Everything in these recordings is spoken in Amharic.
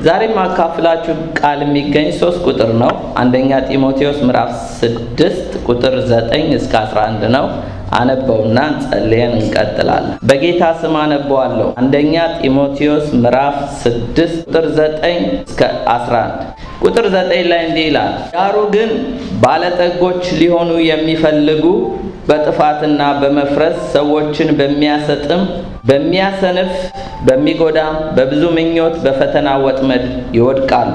ዛሬ ማካፍላችሁ ቃል የሚገኝ 3 ቁጥር ነው። አንደኛ ጢሞቴዎስ ምዕራፍ 6 ቁጥር 9 እስከ 11 ነው። አነበውና ጸልየን እንቀጥላለን። በጌታ ስም አነበዋለሁ። አንደኛ ጢሞቴዎስ ምዕራፍ 6 ቁጥር 9 እስከ 11። ቁጥር 9 ላይ እንዲህ ይላል፣ ዳሩ ግን ባለጠጎች ሊሆኑ የሚፈልጉ በጥፋትና በመፍረስ ሰዎችን በሚያሰጥም በሚያሰንፍ በሚጎዳም በብዙ ምኞት በፈተና ወጥመድ ይወድቃሉ።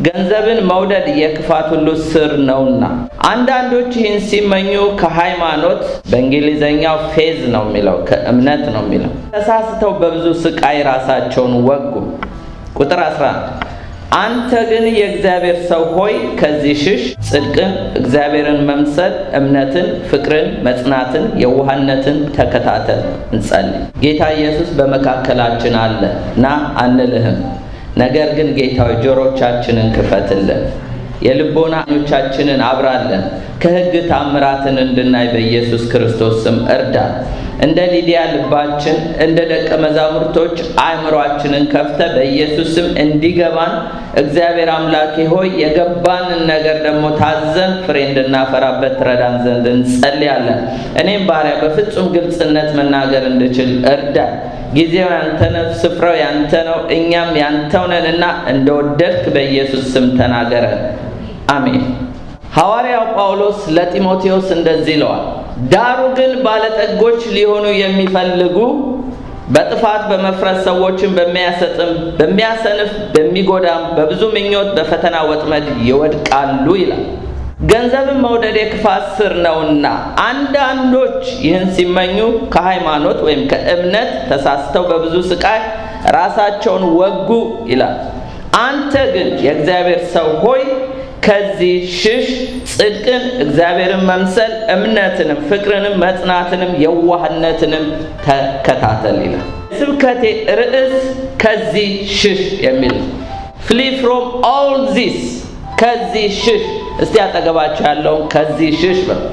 ገንዘብን መውደድ የክፋት ሁሉ ስር ነውና። አንዳንዶች ይህን ሲመኙ ከሃይማኖት በእንግሊዘኛው ፌዝ ነው የሚለው ከእምነት ነው የሚለው ተሳስተው በብዙ ስቃይ ራሳቸውን ወጉ። ቁጥር 11 አንተ ግን የእግዚአብሔር ሰው ሆይ ከዚህ ሽሽ፣ ጽድቅን፣ እግዚአብሔርን መምሰል፣ እምነትን፣ ፍቅርን፣ መጽናትን፣ የዋህነትን ተከታተል። እንጸልይ። ጌታ ኢየሱስ በመካከላችን አለ ና አንልህም። ነገር ግን ጌታዊ ጆሮቻችንን ክፈትልን፣ የልቦና ዓይኖቻችንን አብራለን፣ ከሕግ ታምራትን እንድናይ በኢየሱስ ክርስቶስ ስም እርዳን። እንደ ሊዲያ ልባችን እንደ ደቀ መዛሙርቶች አእምሯችንን ከፍተ በኢየሱስ ስም እንዲገባን እግዚአብሔር አምላኬ ሆይ የገባንን ነገር ደግሞ ታዘን ፍሬ እንድናፈራበት ትረዳን ዘንድ እንጸልያለን። እኔም ባሪያ በፍጹም ግልጽነት መናገር እንድችል እርዳን። ጊዜው ያንተ ነው፣ ስፍራው ያንተ ነው፣ እኛም ያንተው ነንና እንደወደድክ በኢየሱስ ስም ተናገረን። አሜን። ሐዋርያው ጳውሎስ ለጢሞቴዎስ እንደዚህ ይለዋል፣ ዳሩ ግን ባለጠጎች ሊሆኑ የሚፈልጉ በጥፋት በመፍረስ ሰዎችን በሚያሰጥም በሚያሰንፍ በሚጎዳም በብዙ ምኞት በፈተና ወጥመድ ይወድቃሉ ይላል። ገንዘብን መውደድ የክፋት ስር ነውና አንዳንዶች ይህን ሲመኙ ከሃይማኖት ወይም ከእምነት ተሳስተው በብዙ ስቃይ ራሳቸውን ወጉ ይላል። አንተ ግን የእግዚአብሔር ሰው ሆይ ከዚህ ሽሽ፣ ጽድቅን፣ እግዚአብሔርን መምሰል፣ እምነትንም፣ ፍቅርንም፣ መጽናትንም፣ የዋህነትንም ተከታተል ይላል። ስብከቴ ርዕስ ከዚህ ሽሽ የሚል ነው። flee from all this፣ ከዚህ ሽሽ። እስቲ አጠገባችሁ ያለውን ከዚህ ሽሽ በሉ።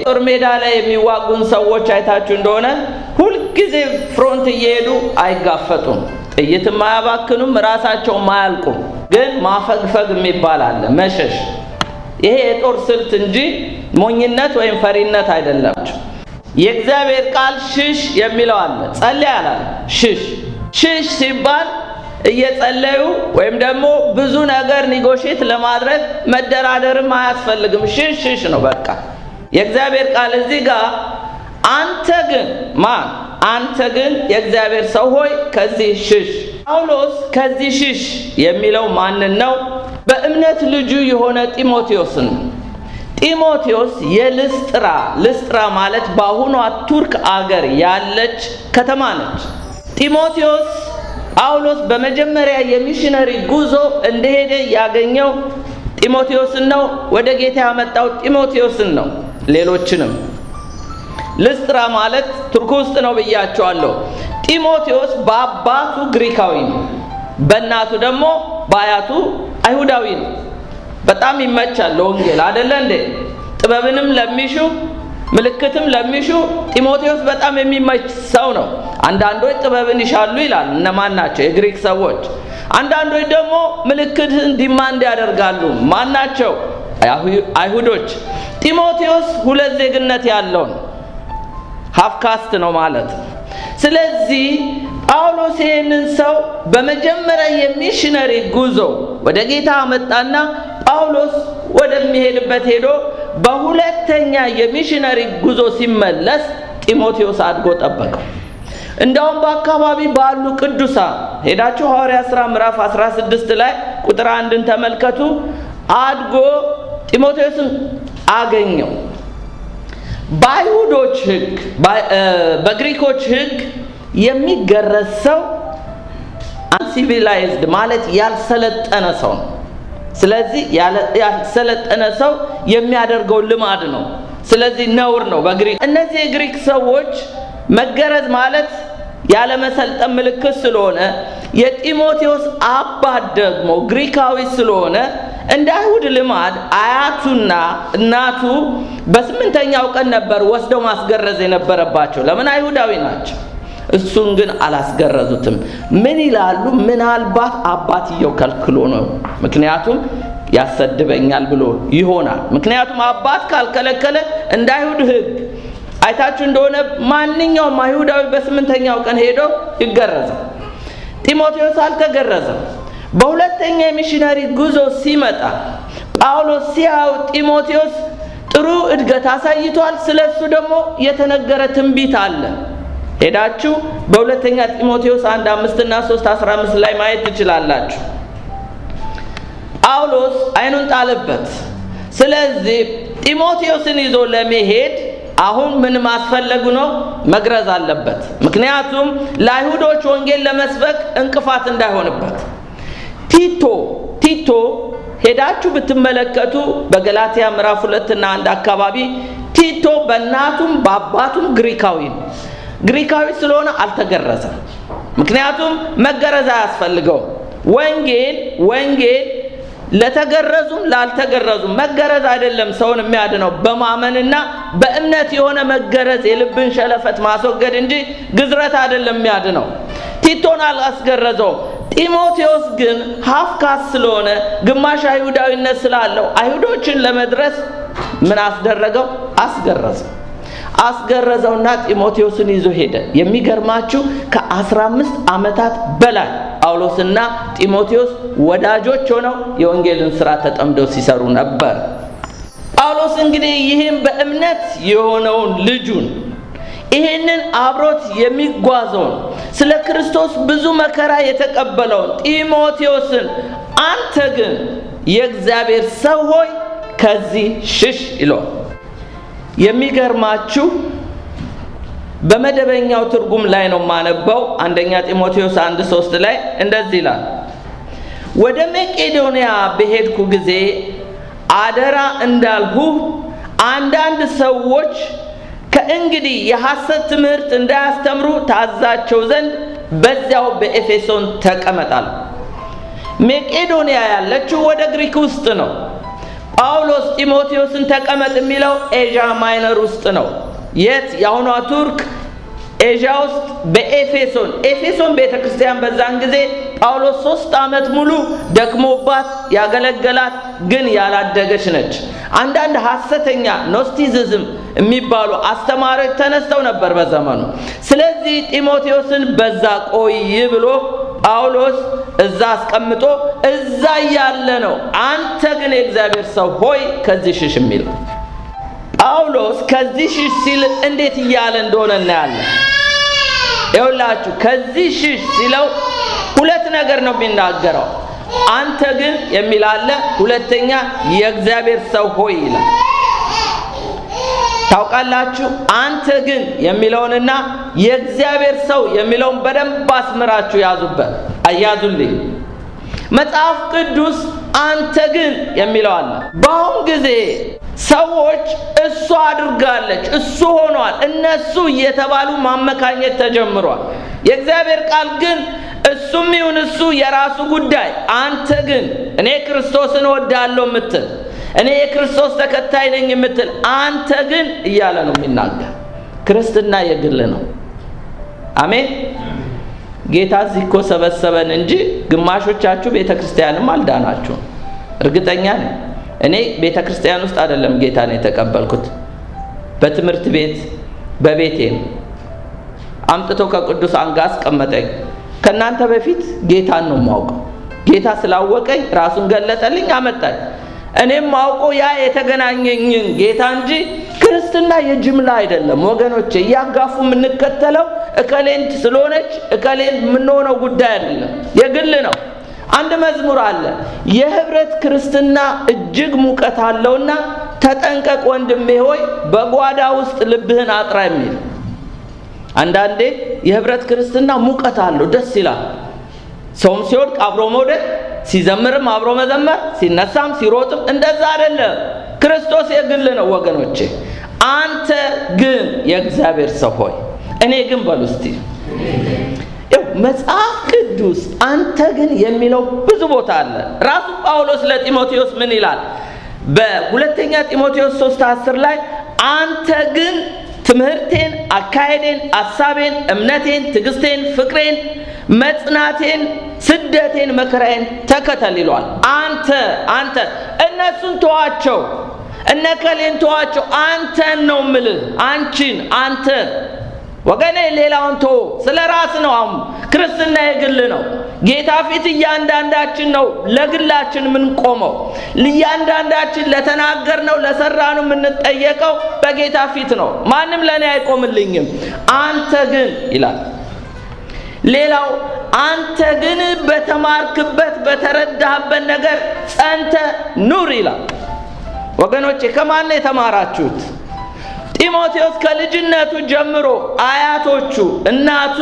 ጦር ሜዳ ላይ የሚዋጉን ሰዎች አይታችሁ እንደሆነ ሁልጊዜ ፍሮንት እየሄዱ አይጋፈጡም፣ ጥይትም አያባክኑም፣ ራሳቸውም አያልቁም። ግን ማፈግፈግ የሚባል አለ፣ መሸሽ። ይሄ የጦር ስልት እንጂ ሞኝነት ወይም ፈሪነት አይደለም። የእግዚአብሔር ቃል ሽሽ የሚለው አለ፣ ጸልይ አላለ። ሽሽ ሽሽ ሲባል እየጸለዩ ወይም ደግሞ ብዙ ነገር ኒጎሼት ለማድረግ መደራደርም አያስፈልግም። ሽሽ ሽሽ ነው በቃ። የእግዚአብሔር ቃል እዚህ ጋር አንተ ግን ማን? አንተ ግን የእግዚአብሔር ሰው ሆይ ከዚህ ሽሽ። ጳውሎስ ከዚህ ሽሽ የሚለው ማንን ነው? በእምነት ልጁ የሆነ ጢሞቴዎስን። ጢሞቴዎስ ልስጥራ ማለት በአሁኗ ቱርክ አገር ያለች ከተማ ነች። ጢሞቴዎስ ጳውሎስ በመጀመሪያ የሚሽነሪ ጉዞ እንደሄደ ያገኘው ጢሞቴዎስን ነው። ወደ ጌታ ያመጣው ጢሞቴዎስን ነው። ሌሎችንም ልስጥራ ማለት ቱርክ ውስጥ ነው ብያቸዋለሁ። ጢሞቴዎስ በአባቱ ግሪካዊ ነው፣ በእናቱ ደግሞ በአያቱ አይሁዳዊ ነው። በጣም ይመቻል ለወንጌል አይደለ እንዴ? ጥበብንም ለሚሹ ምልክትም ለሚሹ ጢሞቴዎስ በጣም የሚመች ሰው ነው። አንዳንዶች ጥበብን ይሻሉ ይላል። እነማን ናቸው? የግሪክ ሰዎች። አንዳንዶች ደግሞ ምልክትን ዲማንድ ያደርጋሉ። ማን ናቸው? አይሁዶች። ጢሞቴዎስ ሁለት ዜግነት ያለው ነው፣ ሃፍ ካስት ነው ማለት ነው። ስለዚህ ጳውሎስ ይህንን ሰው በመጀመሪያ የሚሽነሪ ጉዞ ወደ ጌታ መጣና ጳውሎስ ወደሚሄድበት ሄዶ በሁለተኛ የሚሽነሪ ጉዞ ሲመለስ ጢሞቴዎስ አድጎ ጠበቀው። እንደውም በአካባቢ ባሉ ቅዱሳን ሄዳችሁ ሐዋርያት ሥራ ምዕራፍ 16 ላይ ቁጥር 1ን ተመልከቱ። አድጎ ጢሞቴዎስን አገኘው። በአይሁዶች ሕግ በግሪኮች ሕግ የሚገረዝ ሰው አንሲቪላይዝድ ማለት ያልሰለጠነ ሰው ነው። ስለዚህ ያልሰለጠነ ሰው የሚያደርገው ልማድ ነው። ስለዚህ ነውር ነው በግሪክ። እነዚህ የግሪክ ሰዎች መገረዝ ማለት ያለመሰልጠን ምልክት ስለሆነ የጢሞቴዎስ አባት ደግሞ ግሪካዊ ስለሆነ እንደ አይሁድ ልማድ አያቱና እናቱ በስምንተኛው ቀን ነበር ወስደው ማስገረዝ የነበረባቸው። ለምን? አይሁዳዊ ናቸው። እሱን ግን አላስገረዙትም። ምን ይላሉ? ምናልባት አባትየው ከልክሎ ነው፣ ምክንያቱም ያሰድበኛል ብሎ ይሆናል። ምክንያቱም አባት ካልከለከለ እንደ አይሁድ ሕግ አይታችሁ እንደሆነ ማንኛውም አይሁዳዊ በ8ኛው ቀን ሄዶ ይገረዛል። ጢሞቴዎስ አልተገረዘም። በሁለተኛ የሚሽነሪ ጉዞ ሲመጣ ጳውሎስ ሲያው ጢሞቴዎስ ጥሩ እድገት አሳይቷል፣ ስለሱ ደግሞ የተነገረ ትንቢት አለ። ሄዳችሁ በሁለተኛ ጢሞቴዎስ 1:5 እና 3:15 ላይ ማየት ትችላላችሁ። ጳውሎስ አይኑን ጣለበት። ስለዚህ ጢሞቴዎስን ይዞ ለመሄድ አሁን ምን ማስፈለጉ ነው? መግረዝ አለበት። ምክንያቱም ለአይሁዶች ወንጌል ለመስበክ እንቅፋት እንዳይሆንበት። ቲቶ ሄዳችሁ ብትመለከቱ በገላትያ ምዕራፍ 2 እና 1 አካባቢ ቲቶ በእናቱም በአባቱም ግሪካዊ ነው። ግሪካዊ ስለሆነ አልተገረዘም። ምክንያቱም መገረዝ አያስፈልገው። ወንጌል ለተገረዙም ላልተገረዙም መገረዝ አይደለም ሰውን የሚያድነው፣ በማመንና በእምነት የሆነ መገረዝ የልብን ሸለፈት ማስወገድ እንጂ ግዝረት አይደለም የሚያድነው። ቲቶን አላስገረዘውም። ጢሞቴዎስ ግን ሀፍካስ ስለሆነ ግማሽ አይሁዳዊነት ስላለው አይሁዶችን ለመድረስ ምን አስደረገው? አስገረዘውና ጢሞቴዎስን ይዞ ሄደ። የሚገርማችሁ ከ15 ዓመታት በላይ ጳውሎስና ጢሞቴዎስ ወዳጆች ሆነው የወንጌልን ሥራ ተጠምደው ሲሰሩ ነበር። ጳውሎስ እንግዲህ ይህን በእምነት የሆነውን ልጁን ይህንን አብሮት የሚጓዘውን ስለ ክርስቶስ ብዙ መከራ የተቀበለውን ጢሞቴዎስን አንተ ግን የእግዚአብሔር ሰው ሆይ ከዚህ ሽሽ ይለዋል። የሚገርማችሁ በመደበኛው ትርጉም ላይ ነው ማነበው። አንደኛ ጢሞቴዎስ 1:3 ላይ እንደዚህ ይላል፣ ወደ መቄዶንያ በሄድኩ ጊዜ አደራ እንዳልሁ አንዳንድ ሰዎች ከእንግዲህ የሐሰት ትምህርት እንዳያስተምሩ ታዛቸው ዘንድ በዚያው በኤፌሶን ተቀመጣል። መቄዶንያ ያለችው ወደ ግሪክ ውስጥ ነው። ጳውሎስ ጢሞቴዎስን ተቀመጥ የሚለው ኤዥያ ማይነር ውስጥ ነው። የት? የአሁኗ ቱርክ ኤዥያ ውስጥ በኤፌሶን ቤተክርስቲያን በዛን ጊዜ ጳውሎስ 3 ዓመት ሙሉ ደክሞባት ያገለገላት ግን ያላደገች ነች። አንዳንድ ሐሰተኛ ኖስቲሲዝም የሚባሉ አስተማሪዎች ተነስተው ነበር በዘመኑ። ስለዚህ ጢሞቴዎስን በዛ ቆይ ብሎ ጳውሎስ እዛ አስቀምጦ እዛ ያለ ነው አንተ ግን የእግዚአብሔር ሰው ሆይ ከዚህ ሽሽ የሚል። ጳውሎስ ከዚህ ሽሽ ሲል እንዴት እያለ እንደሆነ እናያለን። ይኸውላችሁ ከዚህ ሽሽ ሲለው ሁለት ነገር ነው የሚናገረው። አንተ ግን የሚል አለ፣ ሁለተኛ የእግዚአብሔር ሰው ሆይ ይላል። ታውቃላችሁ አንተ ግን የሚለውንና የእግዚአብሔር ሰው የሚለውን በደንብ አስምራችሁ ያዙልኝ። መጽሐፍ ቅዱስ አንተ ግን የሚለው አለ። በአሁን ጊዜ ሰዎች እሱ አድርጋለች፣ እሱ ሆኗል፣ እነሱ እየተባሉ ማመካኘት ተጀምሯል። የእግዚአብሔር ቃል ግን እሱም ይሁን እሱ የራሱ ጉዳይ፣ አንተ ግን እኔ ክርስቶስን እወዳለሁ የምትል እኔ የክርስቶስ ተከታይ ነኝ የምትል አንተ ግን እያለ ነው የሚናገር። ክርስትና የግል ነው። አሜን። ጌታ እዚህ እኮ ሰበሰበን እንጂ ግማሾቻችሁ ቤተክርስቲያንም አልዳናችሁም። እርግጠኛ ነኝ። እኔ ቤተክርስቲያን ውስጥ አይደለም ጌታን የተቀበልኩት፣ በትምህርት ቤት በቤቴ አምጥቶ ከቅዱሳን ጋር አስቀመጠኝ። ከናንተ በፊት ጌታን ነው የማውቀው። ጌታ ስላወቀኝ ራሱን ገለጠልኝ፣ አመጣኝ። እኔም ማውቀው ያ የተገናኘኝን ጌታ እንጂ ክርስትና የጅምላ አይደለም ወገኖቼ። እያጋፉ የምንከተለው እከሌን ስለሆነች እከሌን የምንሆነው ጉዳይ አይደለም፣ የግል ነው። አንድ መዝሙር አለ፣ የህብረት ክርስትና እጅግ ሙቀት አለውና ተጠንቀቅ ወንድሜ ሆይ በጓዳ ውስጥ ልብህን አጥራ የሚል። አንዳንዴ የህብረት ክርስትና ሙቀት አለው፣ ደስ ይላል። ሰውም ሲወድቅ አብሮ መውደቅ፣ ሲዘምርም አብሮ መዘመር፣ ሲነሳም ሲሮጥም እንደዛ አይደለም። ክርስቶስ የግል ነው ወገኖቼ። አንተ ግን የእግዚአብሔር ሰው ሆይ እኔ ግን በሉ እስቲ። መጽሐፍ ቅዱስ አንተ ግን የሚለው ብዙ ቦታ አለ። ራሱ ጳውሎስ ለጢሞቴዎስ ምን ይላል? በሁለተኛ ጢሞቴዎስ 3:10 ላይ አንተ ግን ትምህርቴን፣ አካሄዴን፣ አሳቤን፣ እምነቴን፣ ትዕግስቴን፣ ፍቅሬን፣ መጽናቴን፣ ስደቴን፣ መከራዬን ተከተል ይለዋል። አንተ እነሱን ተዋቸው፣ እነከሌን ተዋቸው፣ አንተን ነው የምልህ፣ አንቺን፣ አንተ ወገኔ ሌላውን ተው። ስለ ራስ ነው። አሁን ክርስትና የግል ነው። ጌታ ፊት እያንዳንዳችን ነው ለግላችን የምንቆመው። እያንዳንዳችን ለተናገርነው ለሰራነው የምንጠየቀው በጌታ ፊት ነው። ማንም ለኔ አይቆምልኝም። አንተ ግን ይላል ሌላው፣ አንተ ግን በተማርክበት በተረዳህበት ነገር ጸንተ ኑር ይላል። ወገኖቼ ከማን ነው የተማራችሁት? ጢሞቴዎስ ከልጅነቱ ጀምሮ አያቶቹ፣ እናቱ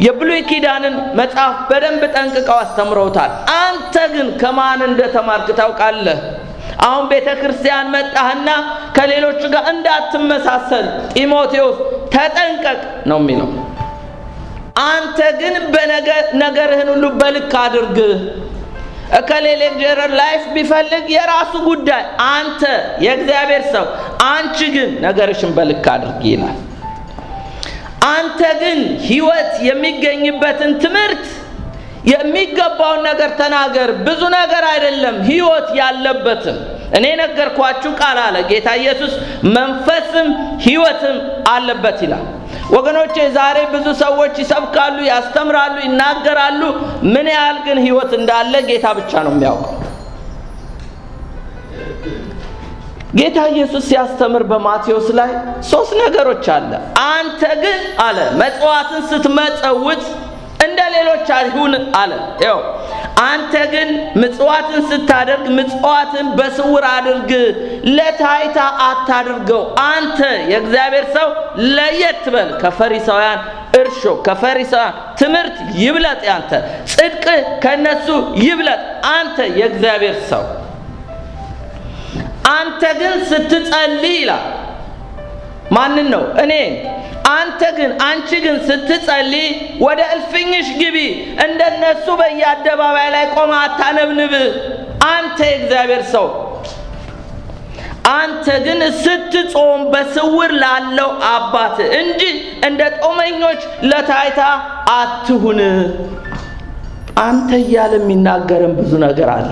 የብሉይ ኪዳንን መጽሐፍ በደንብ ጠንቅቀው አስተምረውታል። አንተ ግን ከማን እንደተማርክ ታውቃለህ። አሁን ቤተ ክርስቲያን መጣህና ከሌሎቹ ጋር እንዳትመሳሰል ጢሞቴዎስ ተጠንቀቅ ነው የሚለው። አንተ ግን በነገርህን ሁሉ በልክ አድርግ። እከሌ ሌክቸረር ላይፍ ቢፈልግ የራሱ ጉዳይ፣ አንተ የእግዚአብሔር ሰው፣ አንቺ ግን ነገርሽን በልክ አድርጊ ይላል። አንተ ግን ሕይወት የሚገኝበትን ትምህርት የሚገባውን ነገር ተናገር። ብዙ ነገር አይደለም፣ ሕይወት ያለበትም። እኔ ነገርኳችሁ ቃል አለ ጌታ ኢየሱስ፣ መንፈስም ሕይወትም አለበት ይላል። ወገኖቼ ዛሬ ብዙ ሰዎች ይሰብካሉ፣ ያስተምራሉ፣ ይናገራሉ። ምን ያህል ግን ሕይወት እንዳለ ጌታ ብቻ ነው የሚያውቀው። ጌታ ኢየሱስ ሲያስተምር በማቴዎስ ላይ 3 ነገሮች አለ። አንተ ግን አለ መጽዋዕትን ስትመጸውት እንደ ሌሎች አይሁን አለ። ይኸው አንተ ግን ምጽዋትን ስታደርግ ምጽዋትን በስውር አድርግ፣ ለታይታ አታድርገው። አንተ የእግዚአብሔር ሰው ለየት በል ከፈሪሳውያን እርሾ፣ ከፈሪሳውያን ትምህርት ይብለጥ ያንተ ጽድቅ ከነሱ ይብለጥ። አንተ የእግዚአብሔር ሰው አንተ ግን ስትጸልይ ይላል። ማንን ነው? እኔ። አንተ ግን አንቺ ግን ስትጸልይ ወደ እልፍኝሽ ግቢ፣ እንደነሱ በየአደባባይ ላይ ቆማ አታነብንብ። አንተ የእግዚአብሔር ሰው አንተ ግን ስትጾም በስውር ላለው አባት እንጂ እንደ ጦመኞች ለታይታ አትሁን። አንተ እያለ የሚናገረን ብዙ ነገር አለ።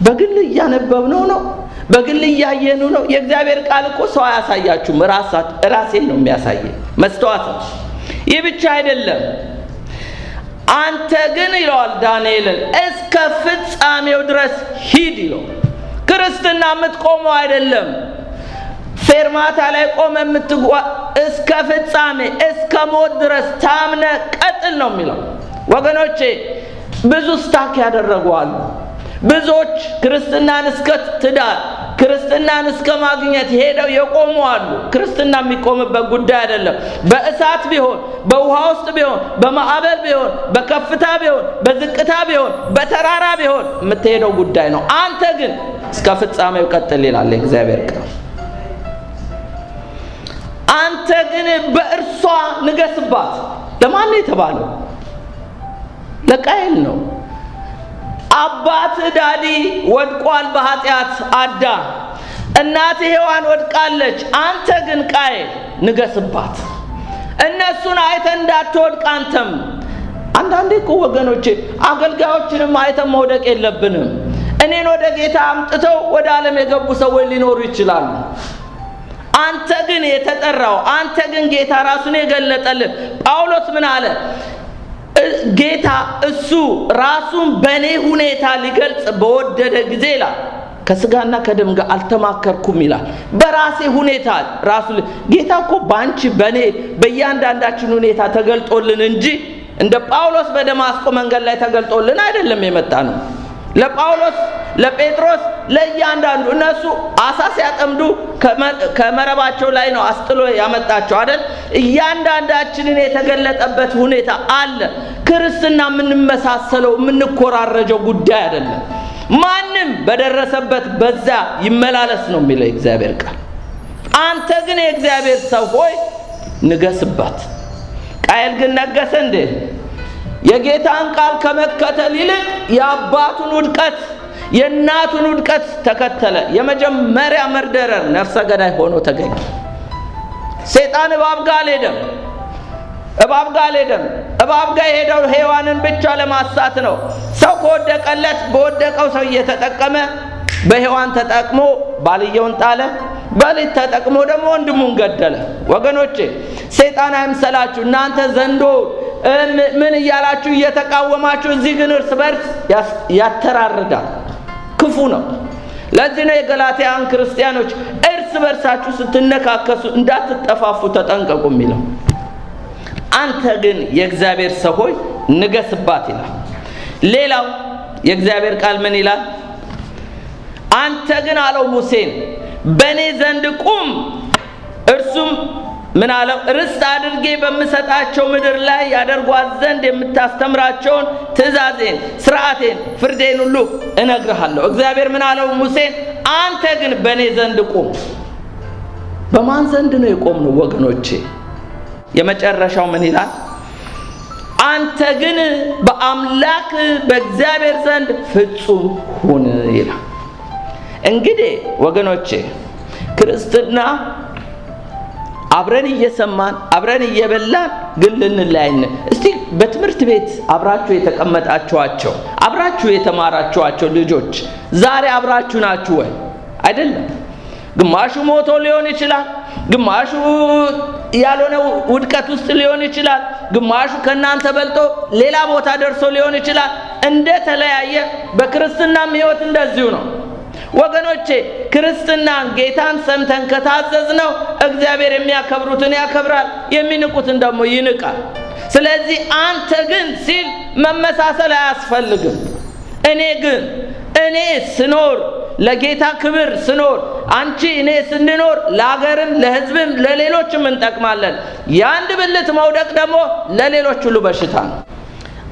በግል እያነበብነው ነው፣ በግል እያየነው ነው። የእግዚአብሔር ቃል እኮ ሰው አያሳያችሁም፣ ራሴን ነው የሚያሳየኝ፣ መስተዋት ነው። ይህ ብቻ አይደለም። አንተ ግን ይለዋል ዳንኤልን እስከ ፍጻሜው ድረስ ሂድ ይለው። ክርስትና የምትቆመው አይደለም ፌርማታ ላይ ቆመ እስከ ፍጻሜ እስከ ሞት ድረስ ታምነ ቀጥል ነው የሚለው። ወገኖቼ ብዙ ስታክ ያደረጓሉ። ብዙዎች ክርስትናን እስከ ትዳር፣ ክርስትናን እስከ ማግኘት ሄደው የቆሙ አሉ። ክርስትና የሚቆምበት ጉዳይ አይደለም። በእሳት ቢሆን፣ በውሃ ውስጥ ቢሆን፣ በማዕበል ቢሆን፣ በከፍታ ቢሆን፣ በዝቅታ ቢሆን፣ በተራራ ቢሆን የምትሄደው ጉዳይ ነው። አንተ ግን እስከ ፍጻሜው ቀጥል ይላል የእግዚአብሔር ቃል። አንተ ግን በእርሷ ንገስባት። ለማን ነው የተባለው? ለቃየል ነው። አባት ዳዲ ወድቋል በኃጢአት አዳም፣ እናት ሔዋን ወድቃለች። አንተ ግን ቃየል ንገስባት። እነሱን አይተን እንዳትወድቅ አንተም። አንዳንዴ እኮ ወገኖቼ አገልጋዮችንም አይተን መውደቅ የለብንም። እኔን ወደ ጌታ አምጥተው ወደ ዓለም የገቡ ሰዎች ሊኖሩ ይችላሉ። አንተ ግን የተጠራው፣ አንተ ግን ጌታ ራሱን የገለጠልህ። ጳውሎስ ምን አለ? ጌታ እሱ ራሱን በእኔ ሁኔታ ሊገልጽ በወደደ ጊዜ ይላል ከስጋና ከደም ጋር አልተማከርኩም ይላል። በራሴ ሁኔታ ራሱ ጌታ እኮ ባንቺ በእኔ በእያንዳንዳችን ሁኔታ ተገልጦልን እንጂ እንደ ጳውሎስ በደማስቆ መንገድ ላይ ተገልጦልን አይደለም የመጣ ነው። ለጳውሎስ፣ ለጴጥሮስ፣ ለእያንዳንዱ እነሱ አሳ ሲያጠምዱ ከመረባቸው ላይ ነው አስጥሎ ያመጣቸው አይደል? እያንዳንዳችንን የተገለጠበት ሁኔታ አለ። ክርስትና የምንመሳሰለው የምንኮራረጀው ጉዳይ አይደለም። ማንም በደረሰበት በዛ ይመላለስ ነው የሚለው እግዚአብሔር ቃል። አንተ ግን የእግዚአብሔር ሰው ሆይ ንገስባት። ቃየል ግን ነገሰ እንዴ? የጌታን ቃል ከመከተል ይልቅ የአባቱን ውድቀት የእናቱን ውድቀት ተከተለ። የመጀመሪያ መርደረር ነፍሰ ገዳይ ሆኖ ተገኘ። ሰይጣን እባብ ጋር አልሄደም። እባብ ጋር የሄደው ሔዋንን ብቻ ለማሳት ነው። ሰው ከወደቀለት በወደቀው ሰው እየተጠቀመ በሔዋን ተጠቅሞ ባልየውን ጣለ፣ በልጅ ተጠቅሞ ደግሞ ወንድሙን ገደለ። ወገኖቼ ሰይጣን አይምሰላችሁ። እናንተ ዘንዶ ምን እያላችሁ እየተቃወማችሁ፣ እዚህ ግን እርስ በርስ ያተራርዳል፣ ክፉ ነው። ለዚህ ነው የገላትያን ክርስቲያኖች እርስ በርሳችሁ ስትነካከሱ እንዳትጠፋፉ ተጠንቀቁ የሚለው። አንተ ግን የእግዚአብሔር ሰው ሆይ ንገስባት ይላል። ሌላው የእግዚአብሔር ቃል ምን ይላል? አንተ ግን አለው ሙሴን በእኔ ዘንድ ቁም፣ እርሱም ምን አለው? ርስት አድርጌ በምሰጣቸው ምድር ላይ ያደርጓት ዘንድ የምታስተምራቸውን ትእዛዜን፣ ሥርዓቴን፣ ፍርዴን ሁሉ እነግርሃለሁ። እግዚአብሔር ምን አለው ሙሴን? አንተ ግን በእኔ ዘንድ ቁም። በማን ዘንድ ነው የቆምነው ወገኖቼ? የመጨረሻው ምን ይላል? አንተ ግን በአምላክ በእግዚአብሔር ዘንድ ፍጹም ሁን ይላል። እንግዲህ ወገኖቼ ክርስትና አብረን እየሰማን አብረን እየበላን ግን ልንለያይን። እስቲ በትምህርት ቤት አብራችሁ የተቀመጣችኋቸው አብራችሁ የተማራችኋቸው ልጆች ዛሬ አብራችሁ ናችሁ ወይ? አይደለም። ግማሹ ሞቶ ሊሆን ይችላል፣ ግማሹ ያልሆነ ውድቀት ውስጥ ሊሆን ይችላል፣ ግማሹ ከናንተ በልጦ ሌላ ቦታ ደርሶ ሊሆን ይችላል። እንደተለያየ በክርስትናም ሕይወት እንደዚሁ ነው ወገኖቼ። ክርስትናን ጌታን ሰምተን ከታዘዝነው እግዚአብሔር የሚያከብሩትን ያከብራል፣ የሚንቁትን ደግሞ ይንቃል። ስለዚህ አንተ ግን ሲል መመሳሰል አያስፈልግም። እኔ ስኖር ለጌታ ክብር ስኖር፣ አንቺ እኔ ስንኖር ለሀገርም ለሕዝብም ለሌሎችም እንጠቅማለን። የአንድ ብልት መውደቅ ደግሞ ለሌሎች ሁሉ በሽታ ነው።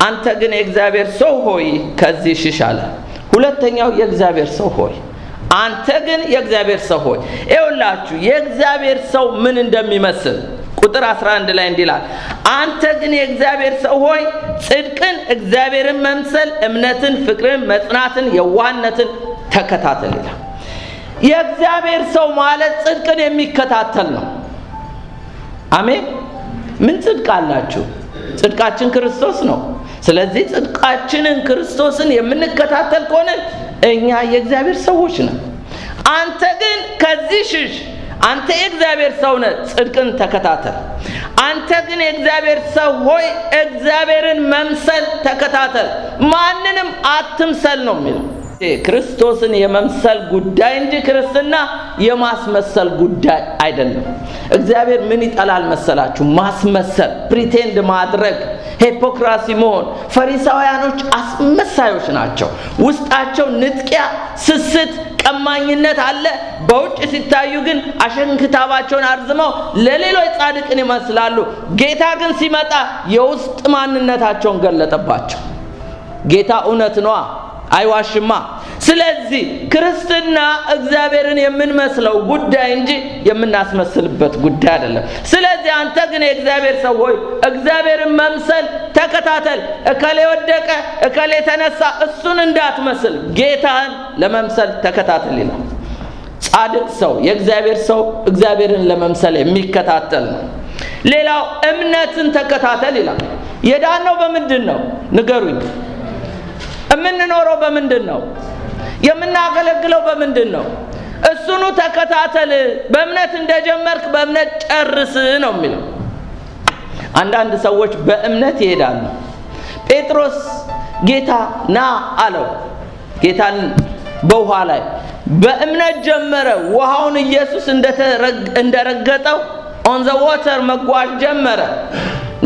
አንተ ግን የእግዚአብሔር ሰው ሆይ ከዚህ ሽሽ አለ። ሁለተኛው የእግዚአብሔር ሰው ሆይ፣ አንተ ግን የእግዚአብሔር ሰው ሆይ። ይኸውላችሁ የእግዚአብሔር ሰው ምን እንደሚመስል ቁጥር 11 ላይ እንዲህ ይላል፣ አንተ ግን የእግዚአብሔር ሰው ሆይ ጽድቅን፣ እግዚአብሔርን መምሰል፣ እምነትን፣ ፍቅርን፣ መጽናትን፣ የዋህነትን ተከታተል ይላል። የእግዚአብሔር ሰው ማለት ጽድቅን የሚከታተል ነው። አሜን። ምን ጽድቅ አላችሁ? ጽድቃችን ክርስቶስ ነው። ስለዚህ ጽድቃችንን ክርስቶስን የምንከታተል ከሆነ እኛ የእግዚአብሔር ሰዎች ነን። አንተ ግን ከዚህ ሽሽ። አንተ የእግዚአብሔር ሰው ነህ፣ ጽድቅን ተከታተል። አንተ ግን የእግዚአብሔር ሰው ሆይ እግዚአብሔርን መምሰል ተከታተል፣ ማንንም አትምሰል ነው የሚለው። ክርስቶስን የመምሰል ጉዳይ እንጂ ክርስትና የማስመሰል ጉዳይ አይደለም። እግዚአብሔር ምን ይጠላል መሰላችሁ? ማስመሰል፣ ፕሪቴንድ ማድረግ፣ ሂፖክራሲ መሆን። ፈሪሳውያኖች አስመሳዮች ናቸው። ውስጣቸው ንጥቂያ፣ ስስት፣ ቀማኝነት አለ። በውጭ ሲታዩ ግን አሸንክታባቸውን አርዝመው ለሌሎች ጻድቅን ይመስላሉ። ጌታ ግን ሲመጣ የውስጥ ማንነታቸውን ገለጠባቸው። ጌታ እውነት ነዋ፣ አይዋሽማ። ስለዚህ ክርስትና እግዚአብሔርን የምንመስለው ጉዳይ እንጂ የምናስመስልበት ጉዳይ አይደለም። ስለዚህ አንተ ግን የእግዚአብሔር ሰው ሆይ እግዚአብሔርን መምሰል ተከታተል። እከሌ ወደቀ፣ እከሌ ተነሳ፣ እሱን እንዳትመስል፣ ጌታን ለመምሰል ተከታተል ይላል። ጻድቅ ሰው፣ የእግዚአብሔር ሰው እግዚአብሔርን ለመምሰል የሚከታተል ነው። ሌላው እምነትን ተከታተል ይላል። የዳነው በምንድን ነው? ንገሩኝ። የምንኖረው በምንድን ነው? የምናገለግለው በምንድን ነው? እሱኑ ተከታተል። በእምነት እንደጀመርክ በእምነት ጨርስ ነው የሚለው። አንዳንድ ሰዎች በእምነት ይሄዳሉ። ጴጥሮስ ጌታ ና አለው። ጌታን በውሃ ላይ በእምነት ጀመረ። ውሃውን ኢየሱስ እንደረገጠው ኦን ዘ ዋተር መጓዝ ጀመረ።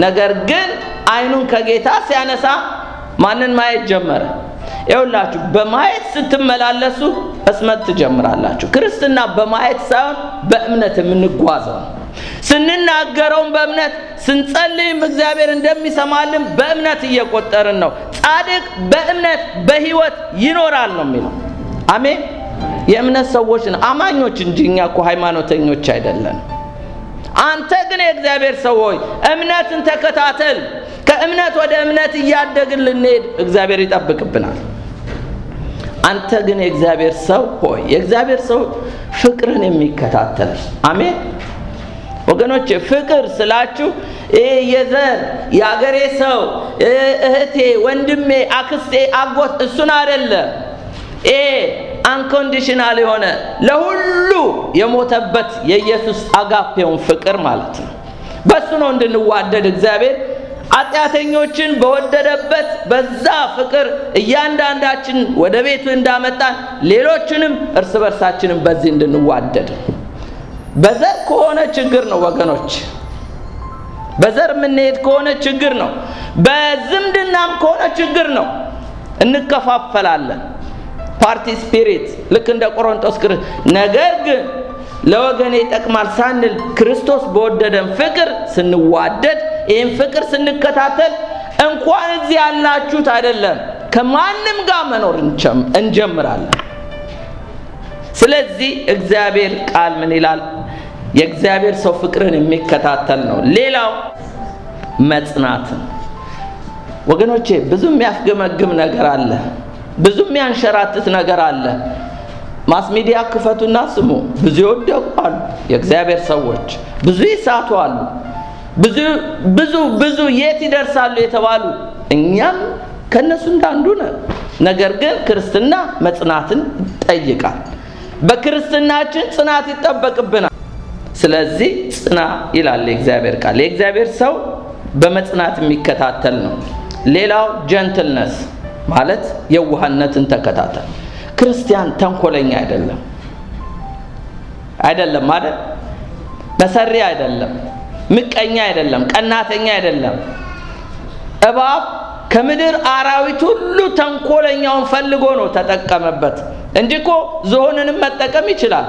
ነገር ግን አይኑን ከጌታ ሲያነሳ ማንን ማየት ጀመረ? ይኸውላችሁ በማየት ስትመላለሱ መስመጥ ትጀምራላችሁ። ክርስትና በማየት ሳይሆን በእምነት የምንጓዘው ነው። ስንናገረውም በእምነት ስንጸልይም እግዚአብሔር እንደሚሰማልን በእምነት እየቆጠርን ነው። ጻድቅ በእምነት በሕይወት ይኖራል ነው የሚለው። አሜን። የእምነት ሰዎች ነን፣ አማኞች እንጂ እኛ እኮ ሃይማኖተኞች አይደለን። አንተ ግን የእግዚአብሔር ሰው ሆይ እምነትን ተከታተል። ከእምነት ወደ እምነት እያደግን ልንሄድ እግዚአብሔር ይጠብቅብናል። አንተ ግን የእግዚአብሔር ሰው ሆይ፣ የእግዚአብሔር ሰው ፍቅርን የሚከታተል አሜን። ወገኖች ፍቅር ስላችሁ የዘር ያገሬ ሰው እህቴ ወንድሜ አክስቴ አጎት እሱን አይደለም። አንኮንዲሽናል የሆነ ለሁሉ የሞተበት የኢየሱስ አጋፔውን ፍቅር ማለት ነው። በሱ ነው እንድንዋደድ እግዚአብሔር ኃጢአተኞችን በወደደበት በዛ ፍቅር እያንዳንዳችን ወደ ቤቱ እንዳመጣን ሌሎችንም እርስ በርሳችንም በዚህ እንድንዋደድ። በዘር ከሆነ ችግር ነው ወገኖች፣ በዘር የምንሄድ ከሆነ ችግር ነው። በዝምድናም ከሆነ ችግር ነው። እንከፋፈላለን። ፓርቲ ስፒሪት ልክ እንደ ቆሮንቶስ ነገር ግን ለወገኔ ይጠቅማል ሳንል ክርስቶስ በወደደን ፍቅር ስንዋደድ ይህን ፍቅር ስንከታተል እንኳን እዚህ ያላችሁት አይደለም ከማንም ጋር መኖር እንጀምራለን። ስለዚህ እግዚአብሔር ቃል ምን ይላል? የእግዚአብሔር ሰው ፍቅርን የሚከታተል ነው። ሌላው መጽናት። ወገኖቼ ብዙ የሚያስገመግም ነገር አለ፣ ብዙ የሚያንሸራትት ነገር አለ። ማስ ሚዲያ ክፈቱና ስሙ። ብዙ ይወደቁ አሉ የእግዚአብሔር ሰዎች፣ ብዙ ይሳቱ አሉ፣ ብዙ የት ይደርሳሉ የተባሉ፣ እኛም ከነሱ እንዳንዱ ነን። ነገር ግን ክርስትና መጽናትን ይጠይቃል። በክርስትናችን ጽናት ይጠበቅብናል። ስለዚህ ጽና ይላል የእግዚአብሔር ቃል። የእግዚአብሔር ሰው በመጽናት የሚከታተል ነው። ሌላው ጀንትልነስ ማለት የዋህነትን ተከታተል። ክርስቲያን ተንኮለኛ አይደለም ማለት መሰሪ አይደለም፣ ምቀኛ አይደለም፣ ቀናተኛ አይደለም። እባብ ከምድር አራዊት ሁሉ ተንኮለኛውን ፈልጎ ነው ተጠቀመበት እንጂ እኮ ዝሆንንም መጠቀም ይችላል፣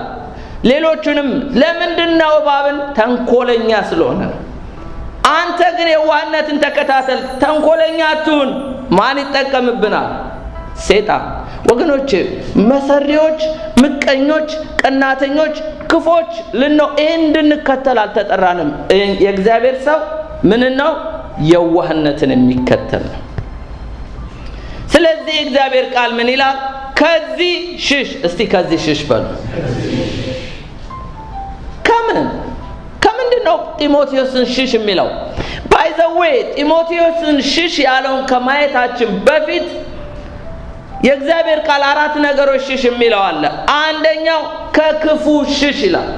ሌሎቹንም። ለምንድነው እባብን? ተንኮለኛ ስለሆነ። አንተ ግን የዋህነትን ተከታተል፣ ተንኮለኛ አትሁን። ማን ይጠቀምብናል? ሰይጣን። ወገኖች መሰሪዎች፣ ምቀኞች፣ ቀናተኞች፣ ክፎች ልነው ይሄን እንድንከተል አልተጠራንም። የእግዚአብሔር ሰው ምን ነው? የዋህነትን የሚከተል ነው። ስለዚህ እግዚአብሔር ቃል ምን ይላል? ከዚህ ሽሽ። እስቲ ከዚህ ሽሽ በሉ። ከምንድነው ጢሞቴዎስን ሽሽ የሚለው? ባይ ዘ ዌይ ጢሞቴዎስን ሽሽ ያለውን ከማየታችን በፊት የእግዚአብሔር ቃል 4 ነገሮች ሽሽ የሚለው አለ። አንደኛው ከክፉ ሽሽ ይላል።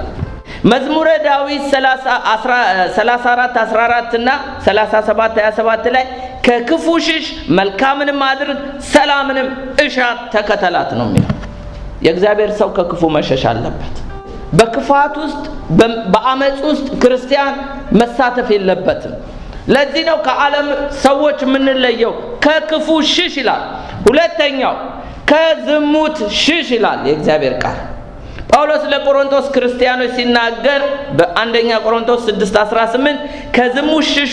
መዝሙረ ዳዊት 34:14 እና 37:27 ላይ ከክፉ ሽሽ፣ መልካምንም አድርግ፣ ሰላምንም እሻ ተከተላት ነው የሚለው። የእግዚአብሔር ሰው ከክፉ መሸሽ አለበት። በክፋት ውስጥ በአመጽ ውስጥ ክርስቲያን መሳተፍ የለበትም። ለዚህ ነው ከዓለም ሰዎች የምንለየው። ከክፉ ሽሽ ይላል። ሁለተኛው ከዝሙት ሽሽ ይላል የእግዚአብሔር ቃል። ጳውሎስ ለቆሮንቶስ ክርስቲያኖች ሲናገር በአንደኛ ቆሮንቶስ 6:18 ከዝሙት ሽሹ፣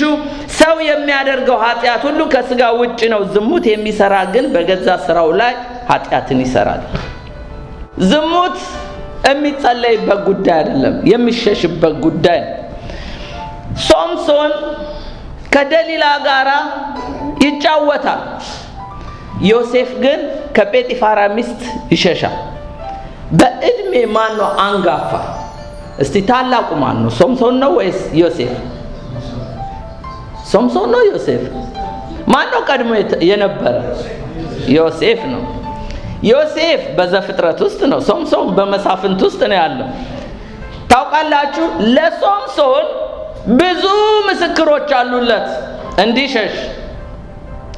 ሰው የሚያደርገው ኃጢአት ሁሉ ከሥጋ ውጭ ነው፣ ዝሙት የሚሰራ ግን በገዛ ስራው ላይ ኃጢአትን ይሰራል። ዝሙት የሚጸለይበት ጉዳይ አይደለም፣ የሚሸሽበት ጉዳይ ነው። ሶምሶን ከደሊላ ጋራ ይጫወታል። ዮሴፍ ግን ከጴጢፋራ ሚስት ይሸሻል። በእድሜ ማን ነው አንጋፋ? እስቲ ታላቁ ማን ነው? ሶምሶን ነው ወይስ ዮሴፍ? ሶምሶን ነው ዮሴፍ? ማን ነው ቀድሞ የነበረ? ዮሴፍ ነው። ዮሴፍ በዘፍጥረት ውስጥ ነው። ሶምሶን በመሳፍንት ውስጥ ነው ያለው። ታውቃላችሁ፣ ለሶምሶን ብዙ ምስክሮች አሉለት እንዲሸሽ።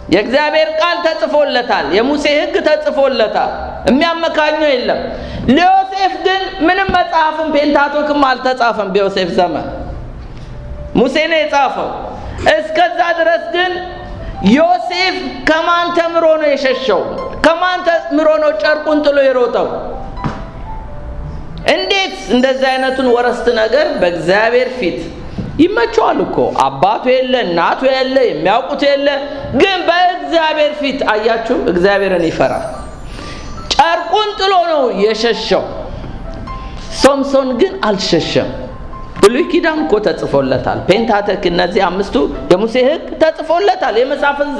የእግዚአብሔር ቃል ተጽፎለታል፣ የሙሴ ሕግ ተጽፎለታል፣ የሚያመካኘው የለም። ለዮሴፍ ግን ምንም መጽሐፍም ፔንታቶክም አልተጻፈም። በዮሴፍ ዘመን ሙሴ ነው የጻፈው። እስከዛ ድረስ ግን ዮሴፍ ከማን ተምሮ ነው የሸሸው? ከማን ተምሮ ነው ጨርቁን ጥሎ የሮጠው? እንዴት እንደዚህ አይነቱን ወረስት ነገር በእግዚአብሔር ፊት ይመቸዋል እኮ። አባቱ የለ፣ እናቱ የለ፣ የሚያውቁት የለ፣ ግን በእግዚአብሔር ፊት አያችሁ፣ እግዚአብሔርን ይፈራል። ጨርቁን ጥሎ ነው የሸሸው። ሶምሶን ግን አልሸሸም። ብሉይ ኪዳን እኮ ተጽፎለታል። ፔንታተክ፣ እነዚህ 5ቱ የሙሴ ሕግ ተጽፎለታል። የመሳፍንት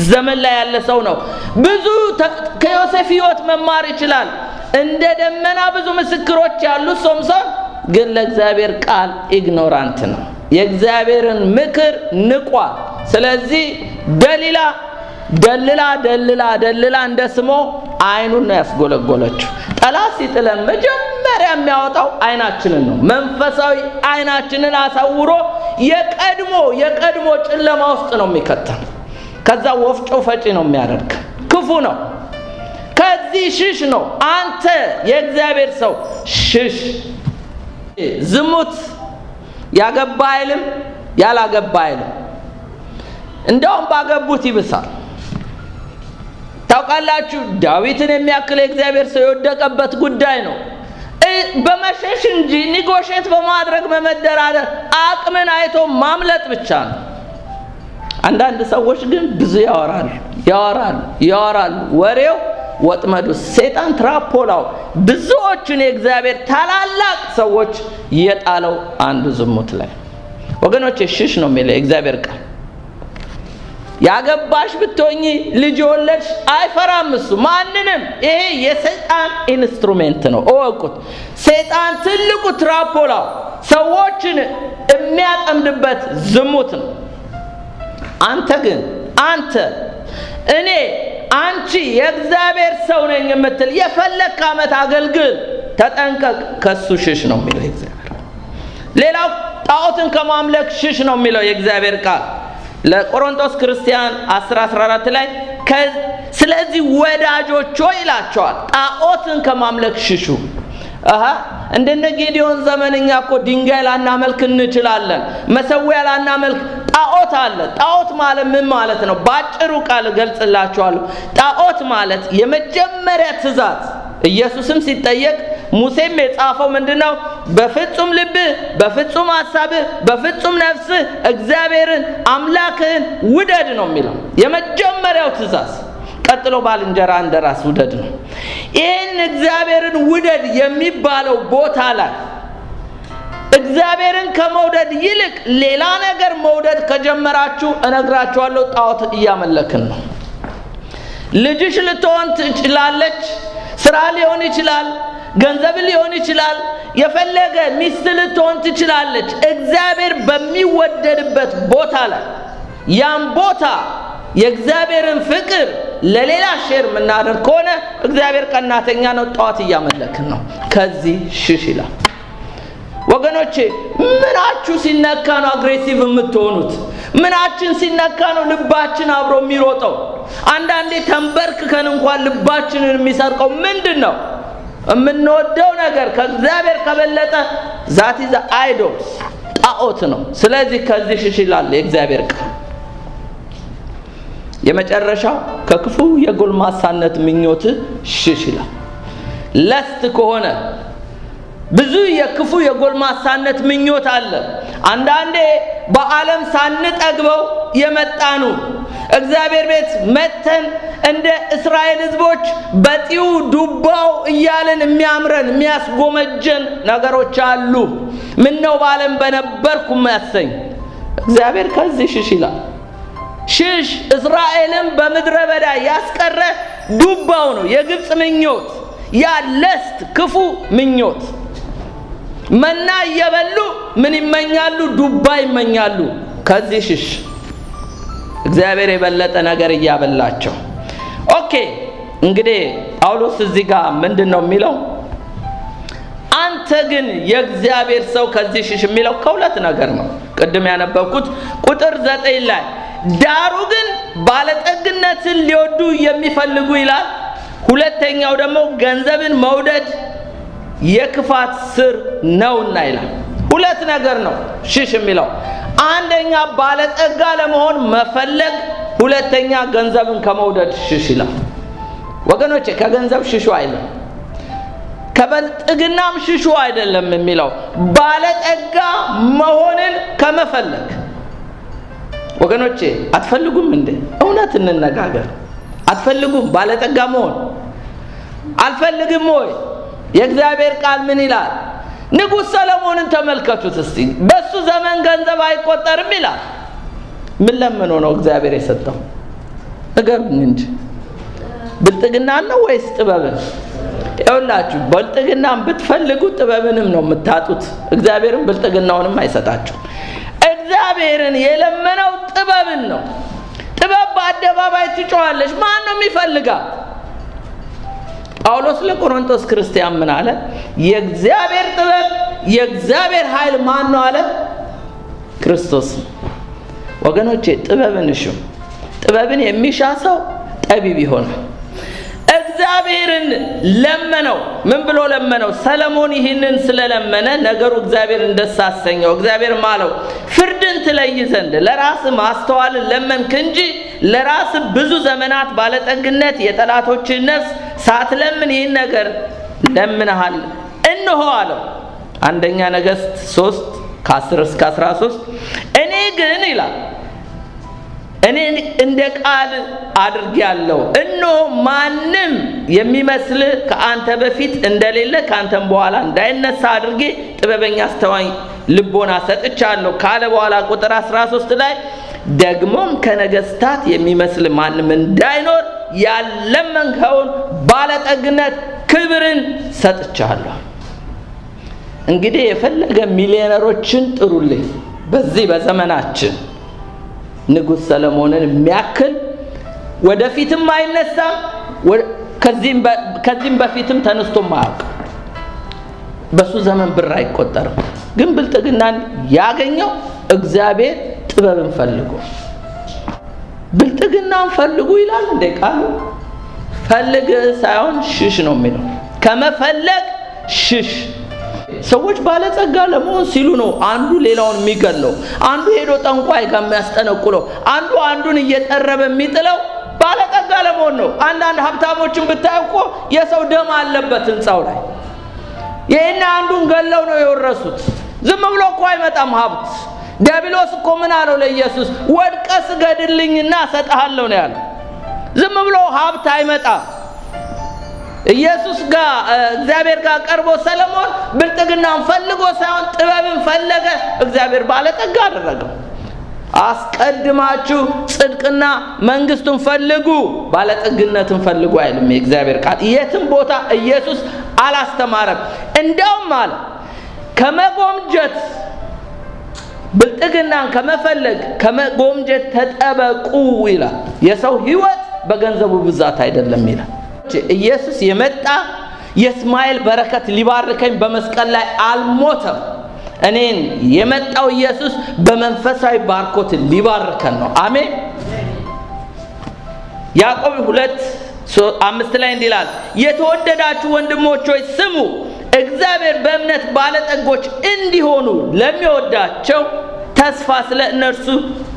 ዘመን ላይ ያለ ሰው ነው። ብዙ ከዮሴፍ ሕይወት መማር ይችላል። እንደ ደመና ብዙ ምስክሮች ያሉት ሶምሶን ግን ለእግዚአብሔር ቃል ኢግኖራንት ነው። የእግዚአብሔርን ምክር ንቋል። ስለዚህ ደልላ እንደ ስሞ አይኑን ነው ያስጎለጎለችው። ጠላት ሲጥለን መጀመሪያ የሚያወጣው አይናችንን ነው። መንፈሳዊ አይናችንን አሳውሮ የቀድሞ ጨለማ ውስጥ ነው የሚከተን። ከዛ ወፍጮ ፈጪ ነው የሚያደርግ። ክፉ ነው። ከዚህ ሽሽ ነው። አንተ የእግዚአብሔር ሰው ሽሽ። ዝሙት ያገባ አይልም፣ ያላገባ አይልም። እንደውም ባገቡት ይብሳል። ታውቃላችሁ፣ ዳዊትን የሚያክል የእግዚአብሔር ሰው የወደቀበት ጉዳይ ነው። በመሸሽ እንጂ ኒጎሼት በማድረግ በመደራደር አቅምን አይቶ ማምለጥ ብቻ ነው። አንዳንድ ሰዎች ግን ብዙ ያወራሉ። ወሬው ወጥመዱ፣ ሰይጣን ትራፖላው ብዙዎችን የእግዚአብሔር ታላላቅ ሰዎች የጣለው አንዱ ዝሙት ላይ። ወገኖቼ ሽሽ ነው የሚለው የእግዚአብሔር ቃል። ያገባሽ ብትሆኚ ልጅ ወለድሽ አይፈራም እሱ ማንንም። ይሄ የሰይጣን ኢንስትሩሜንት ነው፣ እወቁት። ሰይጣን ትልቁ ትራፖላው ሰዎችን የሚያጠምድበት ዝሙት ነው። አንቺ የእግዚአብሔር ሰው ነኝ የምትል የፈለክ ዓመት አገልግል፣ ተጠንቀቅ፣ ከሱ ሽሽ ነው የሚለው የእግዚአብሔር። ሌላው ጣዖትን ከማምለክ ሽሽ ነው የሚለው የእግዚአብሔር ቃል ለቆሮንቶስ ክርስቲያን 10:14 ላይ ስለዚህ ወዳጆች ሆይ ይላቸዋል፣ ጣዖትን ከማምለክ ሽሹ። እንደነ ጌዲዮን ዘመንኛ እኮ ድንጋይ ላናመልክ እንችላለን፣ መሰዊያ ላናመልክ። ጣዖት አለ። ጣዖት ማለት ምን ማለት ነው? ባጭሩ ቃል ገልጽላችኋለሁ። ጣዖት ማለት የመጀመሪያ ትእዛዝ ኢየሱስም ሲጠየቅ ሙሴም የጻፈው ምንድነው? በፍጹም ልብህ፣ በፍጹም ሐሳብህ፣ በፍጹም ነፍስህ እግዚአብሔርን አምላክህን ውደድ ነው የሚለው የመጀመሪያው ትእዛዝ። ቀጥሎ ባልንጀራ እንደራስ ውደድ ነው። ይህን እግዚአብሔርን ውደድ የሚባለው ቦታ ላይ እግዚአብሔርን ከመውደድ ይልቅ ሌላ ነገር መውደድ ከጀመራችሁ እነግራችኋለሁ፣ ጣዖት እያመለክን ነው። ልጅሽ ልትሆን ትችላለች፣ ስራ ሊሆን ይችላል፣ ገንዘብ ሊሆን ይችላል፣ የፈለገ ሚስት ልትሆን ትችላለች። እግዚአብሔር በሚወደድበት ቦታ ላይ ያን ቦታ የእግዚአብሔርን ፍቅር ለሌላ ሼር የምናደርግ ከሆነ እግዚአብሔር ቀናተኛ ነው፣ ጣዖት እያመለክን ነው። ከዚህ ሽሽ ይላል። ወገኖቼ ምናችሁ ሲነካ ነው አግሬሲቭ የምትሆኑት? ምናችን ሲነካ ነው ልባችን አብሮ የሚሮጠው? አንዳንዴ ተንበርክከን እንኳን ልባችንን የሚሰርቀው ምንድነው? የምንወደው ነገር ከእግዚአብሔር ከበለጠ ዛት ኢዝ አይዶልስ፣ ጣዖት ነው። ስለዚህ ከዚህ ሽሽ ይላል የእግዚአብሔር ቃል። የመጨረሻው ከክፉ የጎልማሳነት ምኞት ሽሽ ይላል። ለስት ከሆነ ብዙ የክፉ የጎልማሳነት ምኞት አለ። አንዳንዴ በዓለም ሳንጠግበው የመጣኑ እግዚአብሔር ቤት መተን እንደ እስራኤል ሕዝቦች በጢው ዱባው እያለን የሚያምረን የሚያስጎመጀን ነገሮች አሉ። ምን ነው በዓለም በነበርኩ የሚያሰኝ። እግዚአብሔር ከዚህ ሽሽ ይላል። ሽሽ። እስራኤልን በምድረ በዳ ያስቀረ ዱባው ነው፣ የግብፅ ምኞት፣ ያ ለስት ክፉ ምኞት። መና እየበሉ ምን ይመኛሉ? ዱባ ይመኛሉ። ከዚህ ሽሽ። እግዚአብሔር የበለጠ ነገር እያበላቸው። ኦኬ፣ እንግዲህ ጳውሎስ እዚህ ጋር ምንድነው የሚለው? አንተ ግን የእግዚአብሔር ሰው ከዚህ ሽሽ የሚለው ከሁለት ነገር ነው። ቅድም ያነበብኩት ቁጥር 9 ላይ ዳሩ ግን ባለጠግነትን ሊወዱ የሚፈልጉ ይላል። ሁለተኛው ደግሞ ገንዘብን መውደድ የክፋት ስር ነውና ይላል። ሁለት ነገር ነው ሽሽ የሚለው። አንደኛ ባለጠጋ ለመሆን መፈለግ፣ ሁለተኛ ገንዘብን ከመውደድ ሽሽ ይላል። ወገኖቼ ከገንዘብ ሽሹ አይደለም፣ ከበልጥግናም ሽሹ አይደለም የሚለው ባለጠጋ መሆንን ከመፈለግ። ወገኖቼ አትፈልጉም እንዴ? እውነት እንነጋገር። አትፈልጉም? ባለጠጋ መሆን አልፈልግም ወይ? የእግዚአብሔር ቃል ምን ይላል? ንጉሥ ሰሎሞንን ተመልከቱት እስቲ። በሱ ዘመን ገንዘብ አይቆጠርም ይላል። ምን ለምኖ ነው እግዚአብሔር የሰጠው? ንገሩኝ እንጂ ብልጥግና ነው ወይስ ጥበብን? ይኸውላችሁ ብልጥግናን ብትፈልጉ ጥበብንም ነው የምታጡት። እግዚአብሔርን ብልጥግናውንም አይሰጣችሁ። እግዚአብሔርን የለመነው ጥበብን ነው። ጥበብ በአደባባይ ትጮኻለች። ማን ነው የሚፈልጋት? ጳውሎስ ለቆሮንቶስ ክርስቲያን ምን አለ? የእግዚአብሔር ጥበብ የእግዚአብሔር ኃይል ማን ነው አለ? ክርስቶስ። ወገኖቼ ጥበብን እሹ። ጥበብን የሚሻ ሰው ጠቢብ ይሆናል። እግዚአብሔርን ለመነው። ምን ብሎ ለመነው? ሰለሞን ይህንን ስለለመነ ነገሩ እግዚአብሔርን ደስ አሰኘው። እግዚአብሔር ማለው ፍርድን ትለይ ዘንድ ለራስ ማስተዋልን ለመንክ እንጂ ለራስ ብዙ ዘመናት ባለጠግነት የጠላቶችን ነፍስ ሳትለምን ይህን ነገር ለምነሃል። እነሆ አለው አንደኛ ነገሥት 3:10-13 እኔ ግን ይላል እኔ እንደ ቃል አድርጌያለሁ። እነሆ ማንም የሚመስል ከአንተ በፊት እንደሌለ ከአንተም በኋላ እንዳይነሳ አድርጌ ጥበበኛ አስተዋይ ልቦና ሰጥቻለሁ ካለ በኋላ ቁጥር 13 ላይ ደግሞም ከነገስታት የሚመስል ማንም እንዳይኖር ያለመንከውን ባለጠግነት ክብርን ሰጥቻለሁ። እንግዲህ የፈለገ ሚሊዮነሮችን ጥሩልኝ በዚህ በዘመናችን ንጉሥ ሰለሞንን የሚያክል ወደፊትም አይነሳም፣ ከዚህም በፊትም ተነስቶም አያውቅም። በሱ ዘመን ብር አይቆጠርም። ግን ብልጥግናን ያገኘው እግዚአብሔር ጥበብን ፈልጎ። ብልጥግናን ፈልጉ ይላል እንደ ቃሉ። ፈልግ ሳይሆን ሽሽ ነው የሚለው። ከመፈለግ ሽሽ። ሰዎች ባለጸጋ ለመሆን ሲሉ ነው አንዱ ሌላውን የሚገለው፣ አንዱ ሄዶ ጠንቋይ ጋር የሚያስጠነቁለው፣ አንዱ አንዱን እየጠረበ የሚጥለው ባለጸጋ ለመሆን ነው። አንዳንድ ሀብታሞችን ብታዩ እኮ የሰው ደም አለበት ህንጻው ላይ። ይሄን አንዱን ገለው ነው የወረሱት። ዝም ብሎ እኮ አይመጣም ሀብት። ዲያብሎስ እኮ ምን አለው ለኢየሱስ? ወድቀ ስገድልኝና እሰጥሃለሁ ነው ያለው። ዝም ብሎ ሀብት አይመጣም። ኢየሱስ ጋር እግዚአብሔር ጋር ቀርቦ ሰለሞን ብልጥግናን ፈልጎ ሳይሆን ጥበብን ፈለገ። እግዚአብሔር ባለጠጋ አደረገው። አስቀድማችሁ ጽድቅና መንግስቱን ፈልጉ ባለጠግነትን ፈልጉ አይልም የእግዚአብሔር ቃል። የትም ቦታ ኢየሱስ አላስተማረም። እንደውም አለ ከመጎምጀት ብልጥግናን ከመፈለግ ከመጎምጀት ተጠበቁ ይላል። የሰው ህይወት በገንዘቡ ብዛት አይደለም ይላል። ኢየሱስ የመጣ የእስማኤል በረከት ሊባርከኝ በመስቀል ላይ አልሞተም። እኔን የመጣው ኢየሱስ በመንፈሳዊ ባርኮት ሊባርከን ነው። አሜን። ያዕቆብ 2:5 ላይ እንዲህ ይላል፣ የተወደዳችሁ ወንድሞች ሆይ ስሙ፣ እግዚአብሔር በእምነት ባለጠጎች እንዲሆኑ ለሚወዳቸው ተስፋ ስለ እነርሱ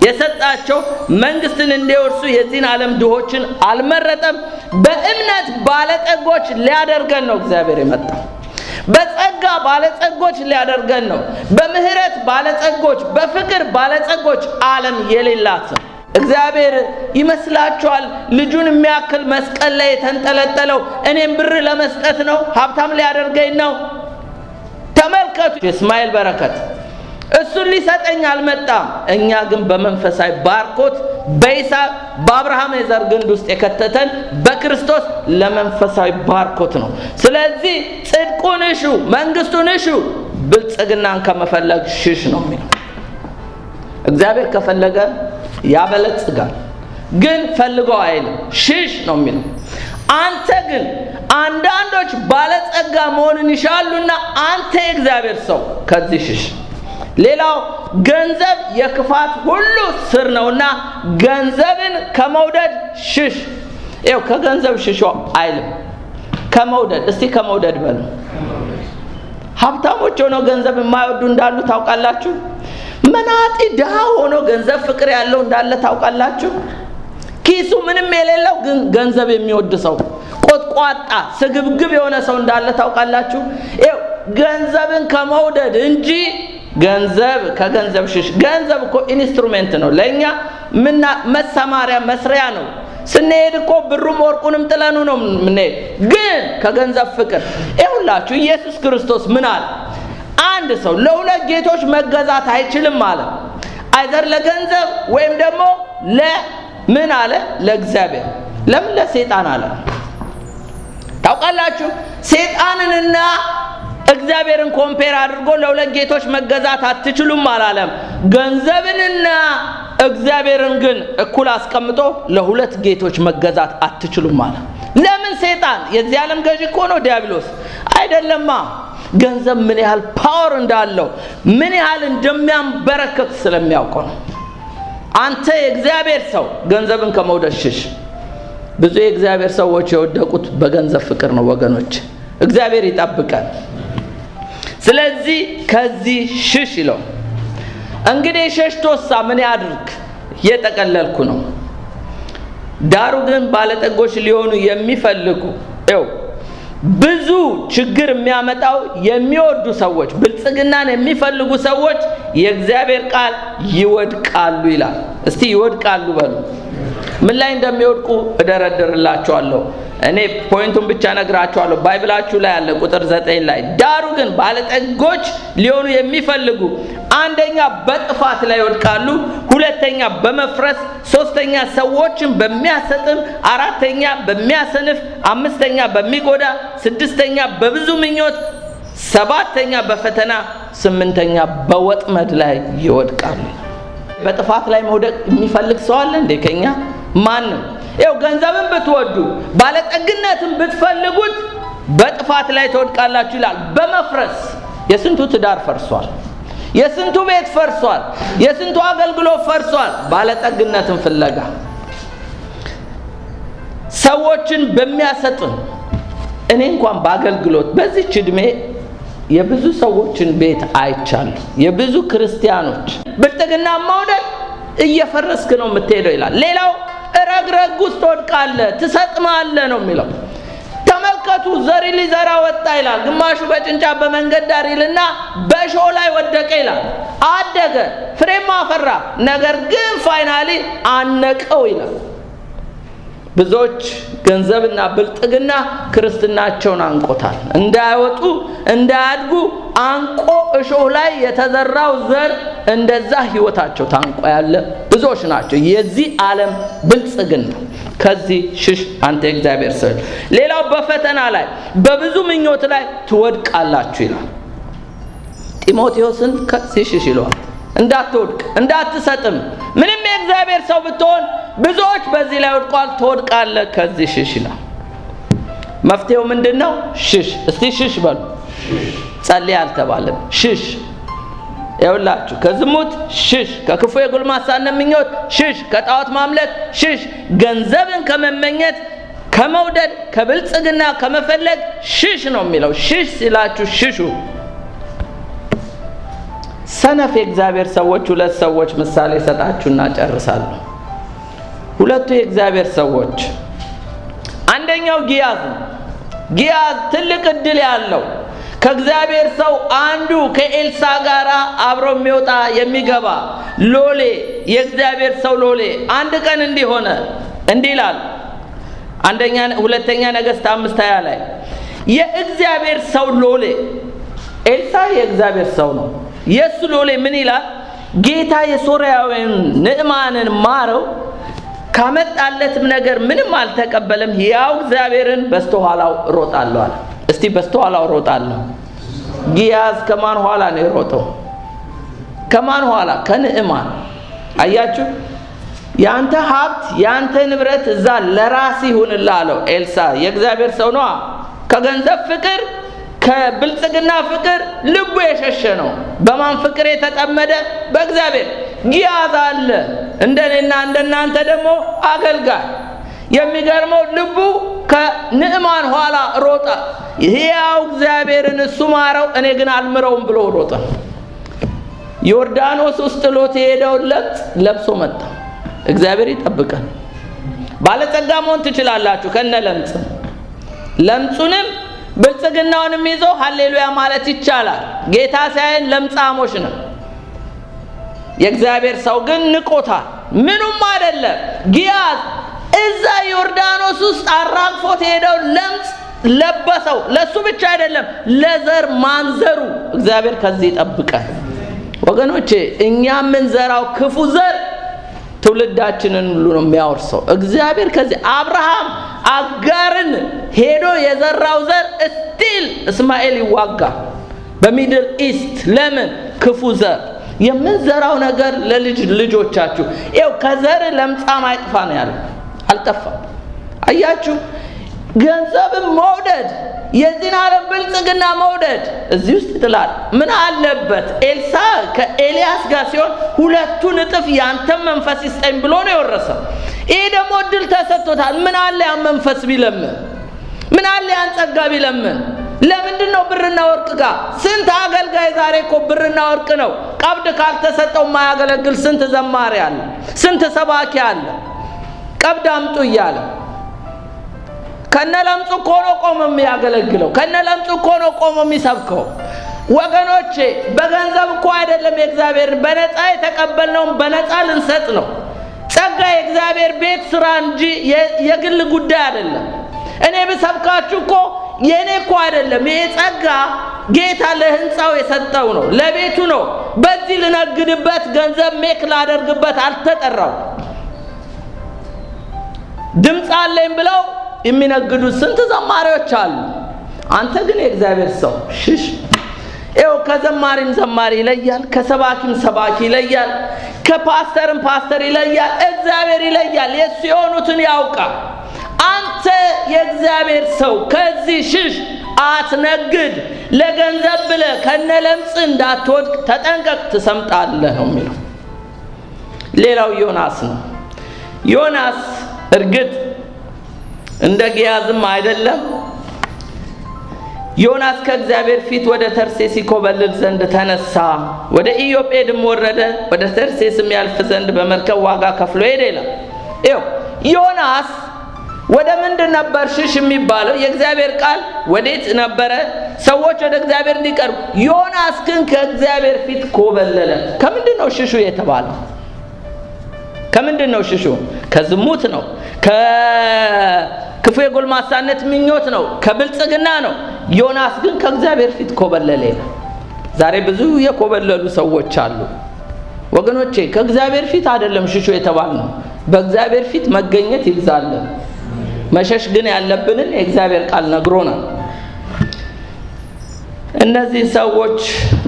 የሰጣቸው መንግስትን እንዲወርሱ የዚህን ዓለም ድሆችን አልመረጠም። በእምነት ባለጠጎች ሊያደርገን ነው እግዚአብሔር የመጣው። በጸጋ ባለጸጎች ሊያደርገን ነው። በምህረት ባለጸጎች፣ በፍቅር ባለጸጎች ዓለም የሌላት ነው። እግዚአብሔር ይመስላችኋል ልጁን የሚያክል መስቀል ላይ የተንጠለጠለው እኔም ብር ለመስጠት ነው? ሀብታም ሊያደርገኝ ነው? ተመልከቱ የእስማኤል በረከት እሱን ሊሰጠኝ አልመጣም። እኛ ግን በመንፈሳዊ ባርኮት በይስሐቅ በአብርሃም የዘር ግንድ ውስጥ የከተተን በክርስቶስ ለመንፈሳዊ ባርኮት ነው። ስለዚህ ጽድቁን እሹ፣ መንግስቱን እሹ፣ ብልጽግናን ከመፈለግ ሽሽ ነው የሚለው። እግዚአብሔር ከፈለገ ያበለጽጋል፣ ግን ፈልገው አይልም፣ ሽሽ ነው የሚለው። አንተ ግን አንዳንዶች ባለጸጋ መሆንን ይሻሉና አንተ የእግዚአብሔር ሰው ከዚህ ሽሽ። ሌላው ገንዘብ የክፋት ሁሉ ስር ነውና ገንዘብን ከመውደድ ሽሽ። ይኸው ከገንዘብ ሽሾ አይልም፣ ከመውደድ። እስቲ ከመውደድ በሉ። ሀብታሞች ሆነው ገንዘብ የማይወዱ እንዳሉ ታውቃላችሁ? መናጢ ድሃ ሆኖ ገንዘብ ፍቅር ያለው እንዳለ ታውቃላችሁ? ኪሱ ምንም የሌለው ግን ገንዘብ የሚወድ ሰው፣ ቆጥቋጣ ስግብግብ የሆነ ሰው እንዳለ ታውቃላችሁ? ይኸው ገንዘብን ከመውደድ እንጂ ገንዘብ ከገንዘብ ሽሽ። ገንዘብ እኮ ኢንስትሩሜንት ነው ለኛ፣ መሰማሪያ መስሪያ ነው። ስንሄድ እኮ ብሩም ወርቁንም ጥለኑ ነው የምንሄድ። ግን ከገንዘብ ፍቅር ይሁላችሁ። ኢየሱስ ክርስቶስ ምን አለ? አንድ ሰው ለሁለት ጌቶች መገዛት አይችልም አለ። አይዘር ለገንዘብ ወይም ደግሞ ለምን አለ? ለእግዚአብሔር። ለምን ለሰይጣን አለ? ታውቃላችሁ ሰይጣንንና እግዚአብሔርን ኮምፔር አድርጎ ለሁለት ጌቶች መገዛት አትችሉም አላለም። ገንዘብንና እግዚአብሔርን ግን እኩል አስቀምጦ ለሁለት ጌቶች መገዛት አትችሉም አለ። ለምን? ሰይጣን የዚህ ዓለም ገዢ እኮ ነው ዲያብሎስ አይደለማ። ገንዘብ ምን ያህል ፓወር እንዳለው ምን ያህል እንደሚያንበረክክ ስለሚያውቀው ነው። አንተ የእግዚአብሔር ሰው ገንዘብን ከመውደድ ሽሽ። ብዙ የእግዚአብሔር ሰዎች የወደቁት በገንዘብ ፍቅር ነው ወገኖች። እግዚአብሔር ይጠብቀን። ስለዚህ ከዚህ ሽሽ ይለው። እንግዲህ ሸሽቶሳ ምን ያድርግ? እየጠቀለልኩ ነው። ዳሩ ግን ባለጠጎች ሊሆኑ የሚፈልጉ ብዙ ችግር የሚያመጣው የሚወዱ ሰዎች፣ ብልጽግናን የሚፈልጉ ሰዎች የእግዚአብሔር ቃል ይወድቃሉ ይላል። እስቲ ይወድቃሉ በሉ። ምን ላይ እንደሚወድቁ እደረድርላችኋለሁ። እኔ ፖይንቱን ብቻ ነግራችኋለሁ። ባይብላችሁ ላይ ያለ ቁጥር 9 ላይ ዳሩ ግን ባለጠጎች ሊሆኑ የሚፈልጉ አንደኛ በጥፋት ላይ ይወድቃሉ፣ ሁለተኛ በመፍረስ፣ ሶስተኛ ሰዎችን በሚያሰጥም፣ አራተኛ በሚያሰንፍ፣ አምስተኛ በሚጎዳ፣ ስድስተኛ በብዙ ምኞት፣ ሰባተኛ በፈተና፣ ስምንተኛ በወጥመድ ላይ ይወድቃሉ። በጥፋት ላይ መውደቅ የሚፈልግ ሰው አለ እንዴ ከኛ? ማንም። ገንዘብን ብትወዱ ባለጠግነትን ብትፈልጉት በጥፋት ላይ ትወድቃላችሁ ይላል። በመፍረስ የስንቱ ትዳር ፈርሷል፣ የስንቱ ቤት ፈርሷል፣ የስንቱ አገልግሎት ፈርሷል ባለጠግነትን ፍለጋ። ሰዎችን በሚያሰጥም እኔ እንኳን በአገልግሎት በዚህች ዕድሜ የብዙ ሰዎችን ቤት አይቻለሁ። የብዙ ክርስቲያኖች ብልጥግና መውደድ እየፈረስክ ነው የምትሄደው ይላል። ሌላው ረግረግ ውስጥ ትወድቃለህ ትሰጥማለህ ነው የሚለው። ተመልከቱ ዘሪ ሊዘራ ወጣ ይላል። ግማሹ በጭንጫ በመንገድ ዳር ይልና በእሾህ ላይ ወደቀ ይላል። አደገ ፍሬም አፈራ፣ ነገር ግን ፋይናሊ አነቀው ይላል። ብዙዎች ገንዘብና ብልጥግና ክርስትናቸውን አንቆታል። እንዳይወጡ እንዳያድጉ አንቆ እሾህ ላይ የተዘራው ዘር እንደዛ ህይወታቸው ታንቆ ያለ ብዙዎች ናቸው። የዚህ ዓለም ብልጽግና ከዚህ ሽሽ አንተ እግዚአብሔር ሰው። ሌላው በፈተና ላይ በብዙ ምኞት ላይ ትወድቃላችሁ ይላል። ጢሞቴዎስን ከዚህ ሽሽ ይለዋል። እንዳትወድቅ እንዳትሰጥም። ምንም የእግዚአብሔር ሰው ብትሆን ብዙዎች በዚህ ላይ ወድቋል፣ ትወድቃለህ፣ ከዚህ ሽሽ ይላል። መፍትሄው ምንድነው? ሽሽ። እስቲ ሽሽ በሉ። ጸልይ አልተባለም። ሽሽ። ይኸውላችሁ ከዝሙት ሽሽ፣ ከክፉ የጎልማሳነት ምኞት ሽሽ፣ ከጣዖት ማምለክ ሽሽ፣ ገንዘብን ከመመኘት ከመውደድ ከብልጽግና ከመፈለግ ሽሽ ነው የሚለው። ሽሽ ሲላችሁ ሽሹ። ሰነፍ የእግዚአብሔር ሰዎች ሁለት ሰዎች ምሳሌ ሰጣችሁና ጨርሳለሁ። ሁለቱ የእግዚአብሔር ሰዎች አንደኛው ጊያዝ ነው። ጊያዝ ትልቅ እድል ያለው ከእግዚአብሔር ሰው አንዱ ከኤልሳ ጋር አብሮ የሚወጣ የሚገባ ሎሌ፣ የእግዚአብሔር ሰው ሎሌ። አንድ ቀን እንዲሆነ እንዲህ ይላል ሁለተኛ ነገሥት 5:20 ላይ የእግዚአብሔር ሰው ሎሌ ኤልሳ የእግዚአብሔር ሰው ነው። የሱ ሎሌ ምን ይላል? ጌታ የሶርያዊውን ንዕማንን ማረው፣ ካመጣለትም ነገር ምንም አልተቀበለም። ያው እግዚአብሔርን በስተኋላው ሮጣለሁ አለ። እስቲ በስተኋላው ሮጣለሁ። ጊያዝ ከማን ኋላ ነው የሮጠው? ከማን ኋላ? ከንዕማን። አያችሁ፣ ያንተ ሀብት ያንተ ንብረት እዛ ለራስ ይሁንልህ አለው ኤልሳ። የእግዚአብሔር ሰው ነው። ከገንዘብ ፍቅር ከብልጽግና ፍቅር ልቡ የሸሸ ነው። በማን ፍቅር የተጠመደ? በእግዚአብሔር። ጊያዝ አለ እንደኔና እንደናንተ ደግሞ አገልጋይ። የሚገርመው ልቡ ከንዕማን ኋላ ሮጣ። ያው እግዚአብሔርን እሱ ማረው እኔ ግን አልምረውም ብሎ ሮጠ። ዮርዳኖስ ውስጥ ጥሎት የሄደውን ለብሶ መጣ። እግዚአብሔር ይጠብቀን። ባለጸጋ መሆን ትችላላችሁ ከነ ለምጹንም ብልጽግናውንም ይዞ ሃሌሉያ ማለት ይቻላል። ጌታ ሳይን ለምጻሞች ነው። የእግዚአብሔር ሰው ግን ንቆታል። ምንም አይደለም። ጊያዝ እዛ ዮርዳኖስ ውስጥ አራግፎት ሄደው ለምጽ ለበሰው። ለሱ ብቻ አይደለም ለዘር ማንዘሩ። እግዚአብሔር ከዚህ ይጠብቀን ወገኖቼ። እኛ ምን ዘራው ክፉ ዘር ትውልዳችንን ሁሉ ነው የሚያወርሰው። እግዚአብሔር ከዚህ አብርሃም አጋርን ሄዶ የዘራው ዘር ስቲል እስማኤል ይዋጋል በሚድል ኢስት። ለምን? ክፉ ዘር የምንዘራው ነገር ለልጅ ልጆቻችሁ ይኸው ከዘር ለምጻም አይጥፋ ነው ያለው። አልጠፋም። አያችሁ፣ ገንዘብን መውደድ የዚህን ዓለም ብልጽግና መውደድ እዚህ ውስጥ ይጥላል። ምን አለበት ኤልሳ ከኤልያስ ጋር ሲሆን 2 እጥፍ ያንተም መንፈስ ይስጠኝ ብሎ ነው የወረሰው። ይሄ ደግሞ እድል ተሰጥቶታል። ምን አለ ያን መንፈስ ቢለምን? ምን አለ ያን ጸጋ ቢለምን? ለምንድነው ብርና ወርቅ ጋር? ስንት አገልጋይ ዛሬ እኮ ብርና ወርቅ ነው። ቀብድ ካልተሰጠው የማያገለግል ስንት ዘማሪ አለ፣ ስንት ሰባኪ አለ። ቀብድ አምጡ እያለ ከነለምጹ እኮ ነው ቆሞ የሚያገለግለው፣ ከነለምጹ እኮ ነው ቆሞ የሚሰብከው። ወገኖቼ በገንዘብ እኮ አይደለም የእግዚአብሔር በነፃ የተቀበልነውን በነፃ ልንሰጥ ነው። ጸጋ የእግዚአብሔር ቤት ስራ እንጂ የግል ጉዳይ አይደለም። እኔ ብሰብካችሁ እኮ የኔ እኮ አይደለም። ይሄ ጸጋ ጌታ ለህንጻው የሰጠው ነው፣ ለቤቱ ነው። በዚህ ልነግድበት ገንዘብ ሜክ ላደርግበት አልተጠራው። ድምጽ አለኝ ብለው የሚነግዱ ስንት ዘማሪዎች አሉ። አንተ ግን የእግዚአብሔር ሰው ሽሽ። ይኸው ከዘማሪም ዘማሪ ይለያል፣ ከሰባኪም ሰባኪ ይለያል፣ ከፓስተርም ፓስተር ይለያል። እግዚአብሔር ይለያል፣ የሱ የሆኑትን ያውቃል። አንተ የእግዚአብሔር ሰው ከዚህ ሽሽ፣ አትነግድ። ለገንዘብ ብለህ ከነለምጽ እንዳትወድቅ ተጠንቀቅ፣ ትሰምጣለህ ነው የሚለው። ሌላው ዮናስ ነው። ዮናስ እርግጥ እንደ ግያዝም አይደለም። ዮናስ ከእግዚአብሔር ፊት ወደ ተርሴስ ይኮበልል ዘንድ ተነሳ፣ ወደ ኢዮጴድም ወረደ፣ ወደ ተርሴስም ያልፍ ዘንድ በመርከብ ዋጋ ከፍሎ ሄደ ይላል። ይኸው ዮናስ ወደ ምንድን ነበር ሽሽ የሚባለው? የእግዚአብሔር ቃል ወዴት ነበረ? ሰዎች ወደ እግዚአብሔር እንዲቀርቡ። ዮናስ ግን ከእግዚአብሔር ፊት ኮበለለ። ከምንድን ነው ሽሹ የተባለው? ከምንድን ነው ሽሹ? ከዝሙት ነው፣ ከክፉ የጎልማሳነት ምኞት ነው፣ ከብልጽግና ነው። ዮናስ ግን ከእግዚአብሔር ፊት ኮበለለ። ዛሬ ብዙ የኮበለሉ ሰዎች አሉ ወገኖቼ። ከእግዚአብሔር ፊት አይደለም ሽሹ የተባልነው፣ በእግዚአብሔር ፊት መገኘት ይብዛልን። መሸሽ ግን ያለብንን የእግዚአብሔር ቃል ነግሮናል። እነዚህ ሰዎች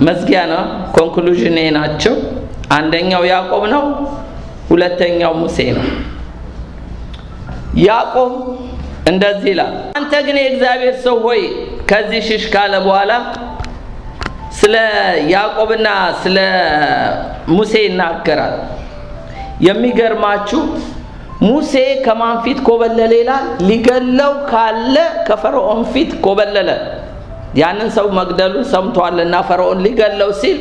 መዝጊያ ነው፣ ኮንክሉዥን ናቸው። አንደኛው ያዕቆብ ነው፣ ሁለተኛው ሙሴ ነው። ያዕቆብ እንደዚህ ይላል፣ አንተ ግን የእግዚአብሔር ሰው ሆይ ከዚህ ሽሽ ካለ በኋላ ስለ ያዕቆብና ስለ ሙሴ ይናገራል። የሚገርማችሁ ሙሴ ከማን ፊት ኮበለለ ይላል? ሊገለው ካለ ከፈርዖን ፊት ኮበለለ። ያንን ሰው መግደሉን ሰምቷልና ፈርዖን ሊገለው ሲል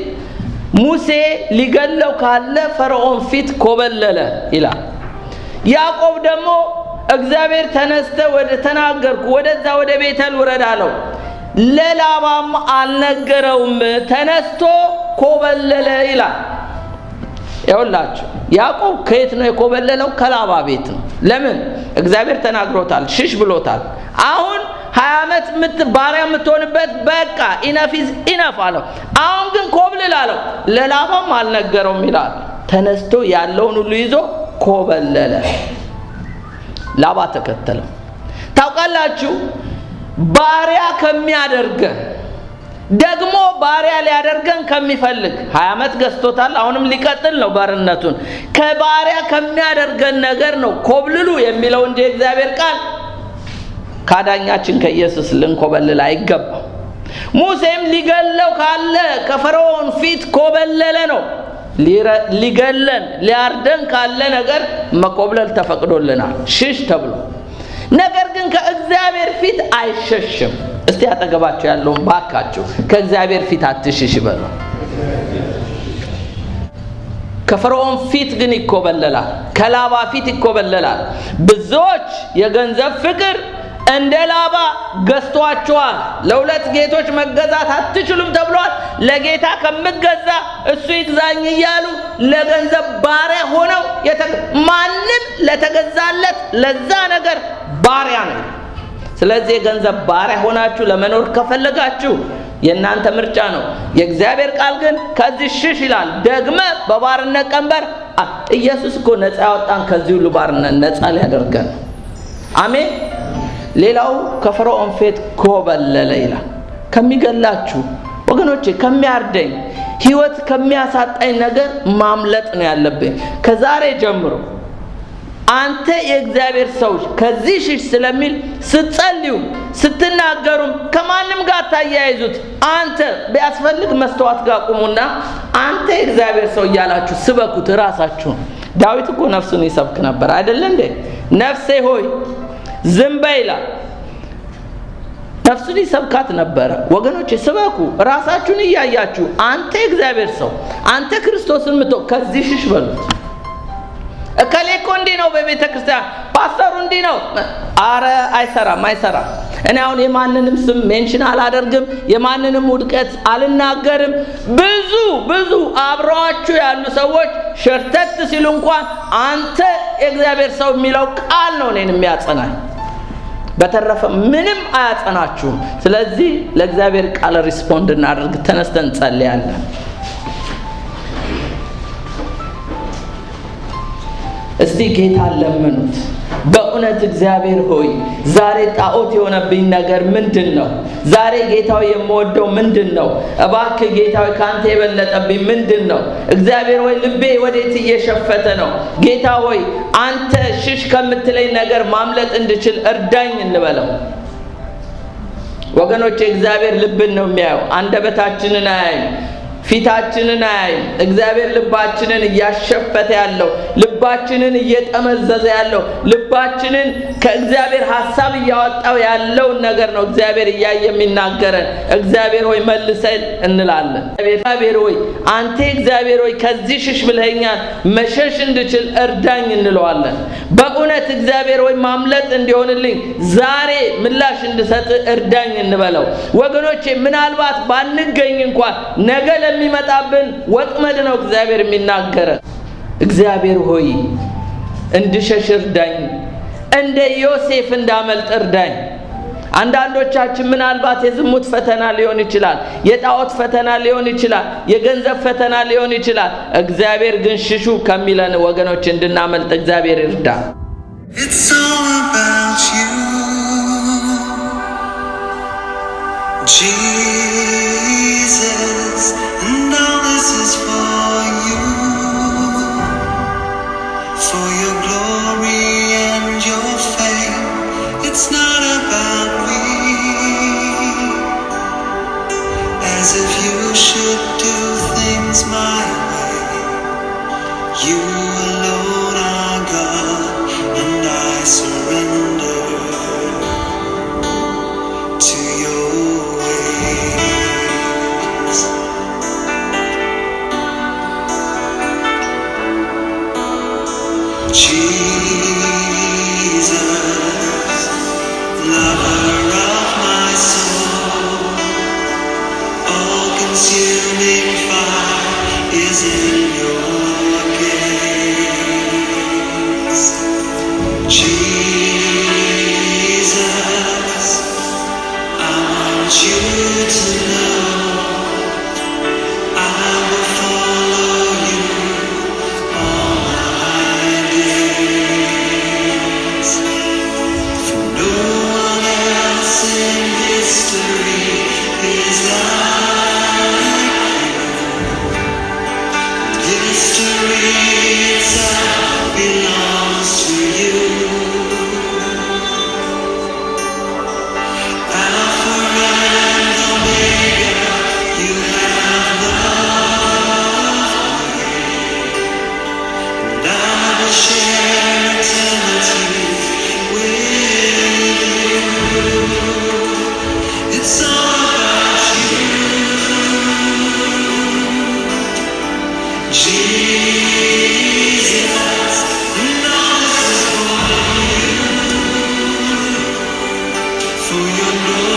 ሙሴ ሊገለው ካለ ፈርዖን ፊት ኮበለለ ይላል። ያዕቆብ ደግሞ እግዚአብሔር ተነስተ ወደ ተናገርኩ ወደዛ ወደ ቤተል ውረድ አለው። ለላባም አልነገረውም፣ ተነስቶ ኮበለለ ይላል። ይኸውላችሁ ያዕቆብ ከየት ነው የኮበለለው? ከላባ ቤት ነው። ለምን? እግዚአብሔር ተናግሮታል፣ ሽሽ ብሎታል። አሁን 20 ዓመት ባሪያ የምትሆንበት በቃ ኢነፍ ኢዝ ኢነፍ አለው። አሁን ግን ኮብልል አለው። ለላባም አልነገረውም ይላል። ተነስቶ ያለውን ሁሉ ይዞ ኮበለለ። ላባ ተከተለው። ታውቃላችሁ ባሪያ ከሚያደርገን ደግሞ ባሪያ ሊያደርገን ከሚፈልግ 20 ዓመት ገዝቶታል፣ አሁንም ሊቀጥል ነው ባርነቱን። ከባሪያ ከሚያደርገን ነገር ነው ኮብልሉ የሚለው እንጂ እግዚአብሔር ቃል ካዳኛችን ከኢየሱስ ልንኮበልል አይገባም። ሙሴም ሊገለው ካለ ከፈርዖን ፊት ኮበለለ ነው። ሊገለን ሊያርደን ካለ ነገር መኮብለል ተፈቅዶልናል፣ ሽሽ ተብሎ። ነገር ግን ከእግዚአብሔር ፊት አይሸሽም። እስቲ አጠገባችሁ ያለውን ባካችሁ ከእግዚአብሔር ፊት አትሽሽ በሉ። ከፈርዖን ፊት ግን ይኮበለላል፣ ከላባ ፊት ይኮበለላል። ብዙዎች የገንዘብ ፍቅር እንደ ላባ ገዝቷቸዋል። ለሁለት ጌቶች መገዛት አትችሉም ተብሏል። ለጌታ ከምገዛ እሱ ይግዛኝ እያሉ ለገንዘብ ባሪያ ሆነው ማንም ለተገዛለት ለዛ ነገር ባሪያ ነው። ስለዚህ የገንዘብ ባሪያ ሆናችሁ ለመኖር ከፈለጋችሁ የእናንተ ምርጫ ነው። የእግዚአብሔር ቃል ግን ከዚህ ሽሽ ይላል። ደግመ በባርነት ቀንበር ኢየሱስ እኮ ነፃ ያወጣን ከዚህ ሁሉ ባርነት ነፃ ሊያደርገን። አሜን። ሌላው ከፈርዖን ፊት ኮበለለ ይላል። ከሚገላችሁ ወገኖቼ፣ ከሚያርደኝ ህይወት ከሚያሳጣኝ ነገር ማምለጥ ነው ያለብኝ። ከዛሬ ጀምሮ አንተ የእግዚአብሔር ሰው ከዚህ ሽሽ ስለሚል ስትጸልዩ ስትናገሩም ከማንም ጋር ታያይዙት። አንተ ቢያስፈልግ መስተዋት ጋር ቁሙና አንተ የእግዚአብሔር ሰው እያላችሁ ስበኩት ራሳችሁ። ዳዊት እኮ ነፍሱን ይሰብክ ነበር አይደል እንዴ? ነፍሴ ሆይ ዝም በይ ይላል። ነፍሱን ይሰብካት ነበረ። ወገኖቼ ስበኩ፣ ራሳችሁን እያያችሁ አንተ የእግዚአብሔር ሰው፣ አንተ ክርስቶስን ከዚህ ሽሽ በሉት። እከሌ እኮ እንዲህ ነው በቤተ ክርስቲያን፣ ፓስተሩ እንዲህ ነው። አረ አይሰራም። እኔ አሁን የማንንም ስም ሜንሽን አላደርግም፣ የማንንም ውድቀት አልናገርም። ብዙ አብረዋችሁ ያሉ ሰዎች ሸርተት ሲሉ እንኳን አንተ የእግዚአብሔር ሰው የሚለው ቃል ነው እኔን የሚያጸናኝ። በተረፈ ምንም አያጸናችሁም። ስለዚህ ለእግዚአብሔር ቃል ሪስፖንድ እናድርግ። ተነስተን እንጸልያለን። እስቲ ጌታ ለምኑት። በእውነት እግዚአብሔር ሆይ ዛሬ ጣዖት የሆነብኝ ነገር ምንድነው? ዛሬ ጌታው የምወደው ምንድነው? እባክህ ጌታው ካንተ የበለጠብኝ ምንድነው? እግዚአብሔር ሆይ ልቤ ወዴት እየሸፈተ ነው? ጌታ ሆይ አንተ ሽሽ ከምትለኝ ነገር ማምለጥ እንድችል እርዳኝ እንበለው። ወገኖቼ እግዚአብሔር ልብን ነው የሚያየው፣ አንደበታችንን አያይም፣ ፊታችንን አያይም። እግዚአብሔር ልባችንን እያሸፈተ ያለው፣ ልባችንን እየጠመዘዘ ያለው፣ ልባችንን ከእግዚአብሔር ሐሳብ እያወጣው ያለውን ነገር ነው እግዚአብሔር እያየ የሚናገረን። እግዚአብሔር ሆይ መልሰን እንላለን። እግዚአብሔር ሆይ አንተ እግዚአብሔር ሆይ ከዚህ ሽሽ ብለኸኛል፣ መሸሽ እንድችል እርዳኝ እንለዋለን። በእውነት እግዚአብሔር ሆይ ማምለጥ እንዲሆንልኝ ዛሬ ምላሽ እንድሰጥ እርዳኝ እንበለው። ወገኖቼ ምናልባት ባንገኝ እንኳን ነገ ለሚመጣብን ወጥመድ ነው እግዚአብሔር የሚናገረን። እግዚአብሔር ሆይ እንድሸሽ እርዳኝ፣ እንደ ዮሴፍ እንዳመልጥ እርዳኝ። አንዳንዶቻችን ምናልባት የዝሙት ፈተና ሊሆን ይችላል፣ የጣዖት ፈተና ሊሆን ይችላል፣ የገንዘብ ፈተና ሊሆን ይችላል። እግዚአብሔር ግን ሽሹ ከሚለን ወገኖች እንድናመልጥ እግዚአብሔር ይርዳ። It's all about you, Jesus, and all this is for you, for your glory and your fame. It's not about me, as if you should do things my way. You alone are God, and I surrender to your ways. Jesus, lover of my soul, all-consuming fire is in your gaze. Jesus, I want you to know I will follow you all my days. For no one else in history is like you. History itself belongs to you. Alpha and Omega, you have loved me, and I will share eternity with you. It's all about you, Jesus, and all this is for you, for your glory.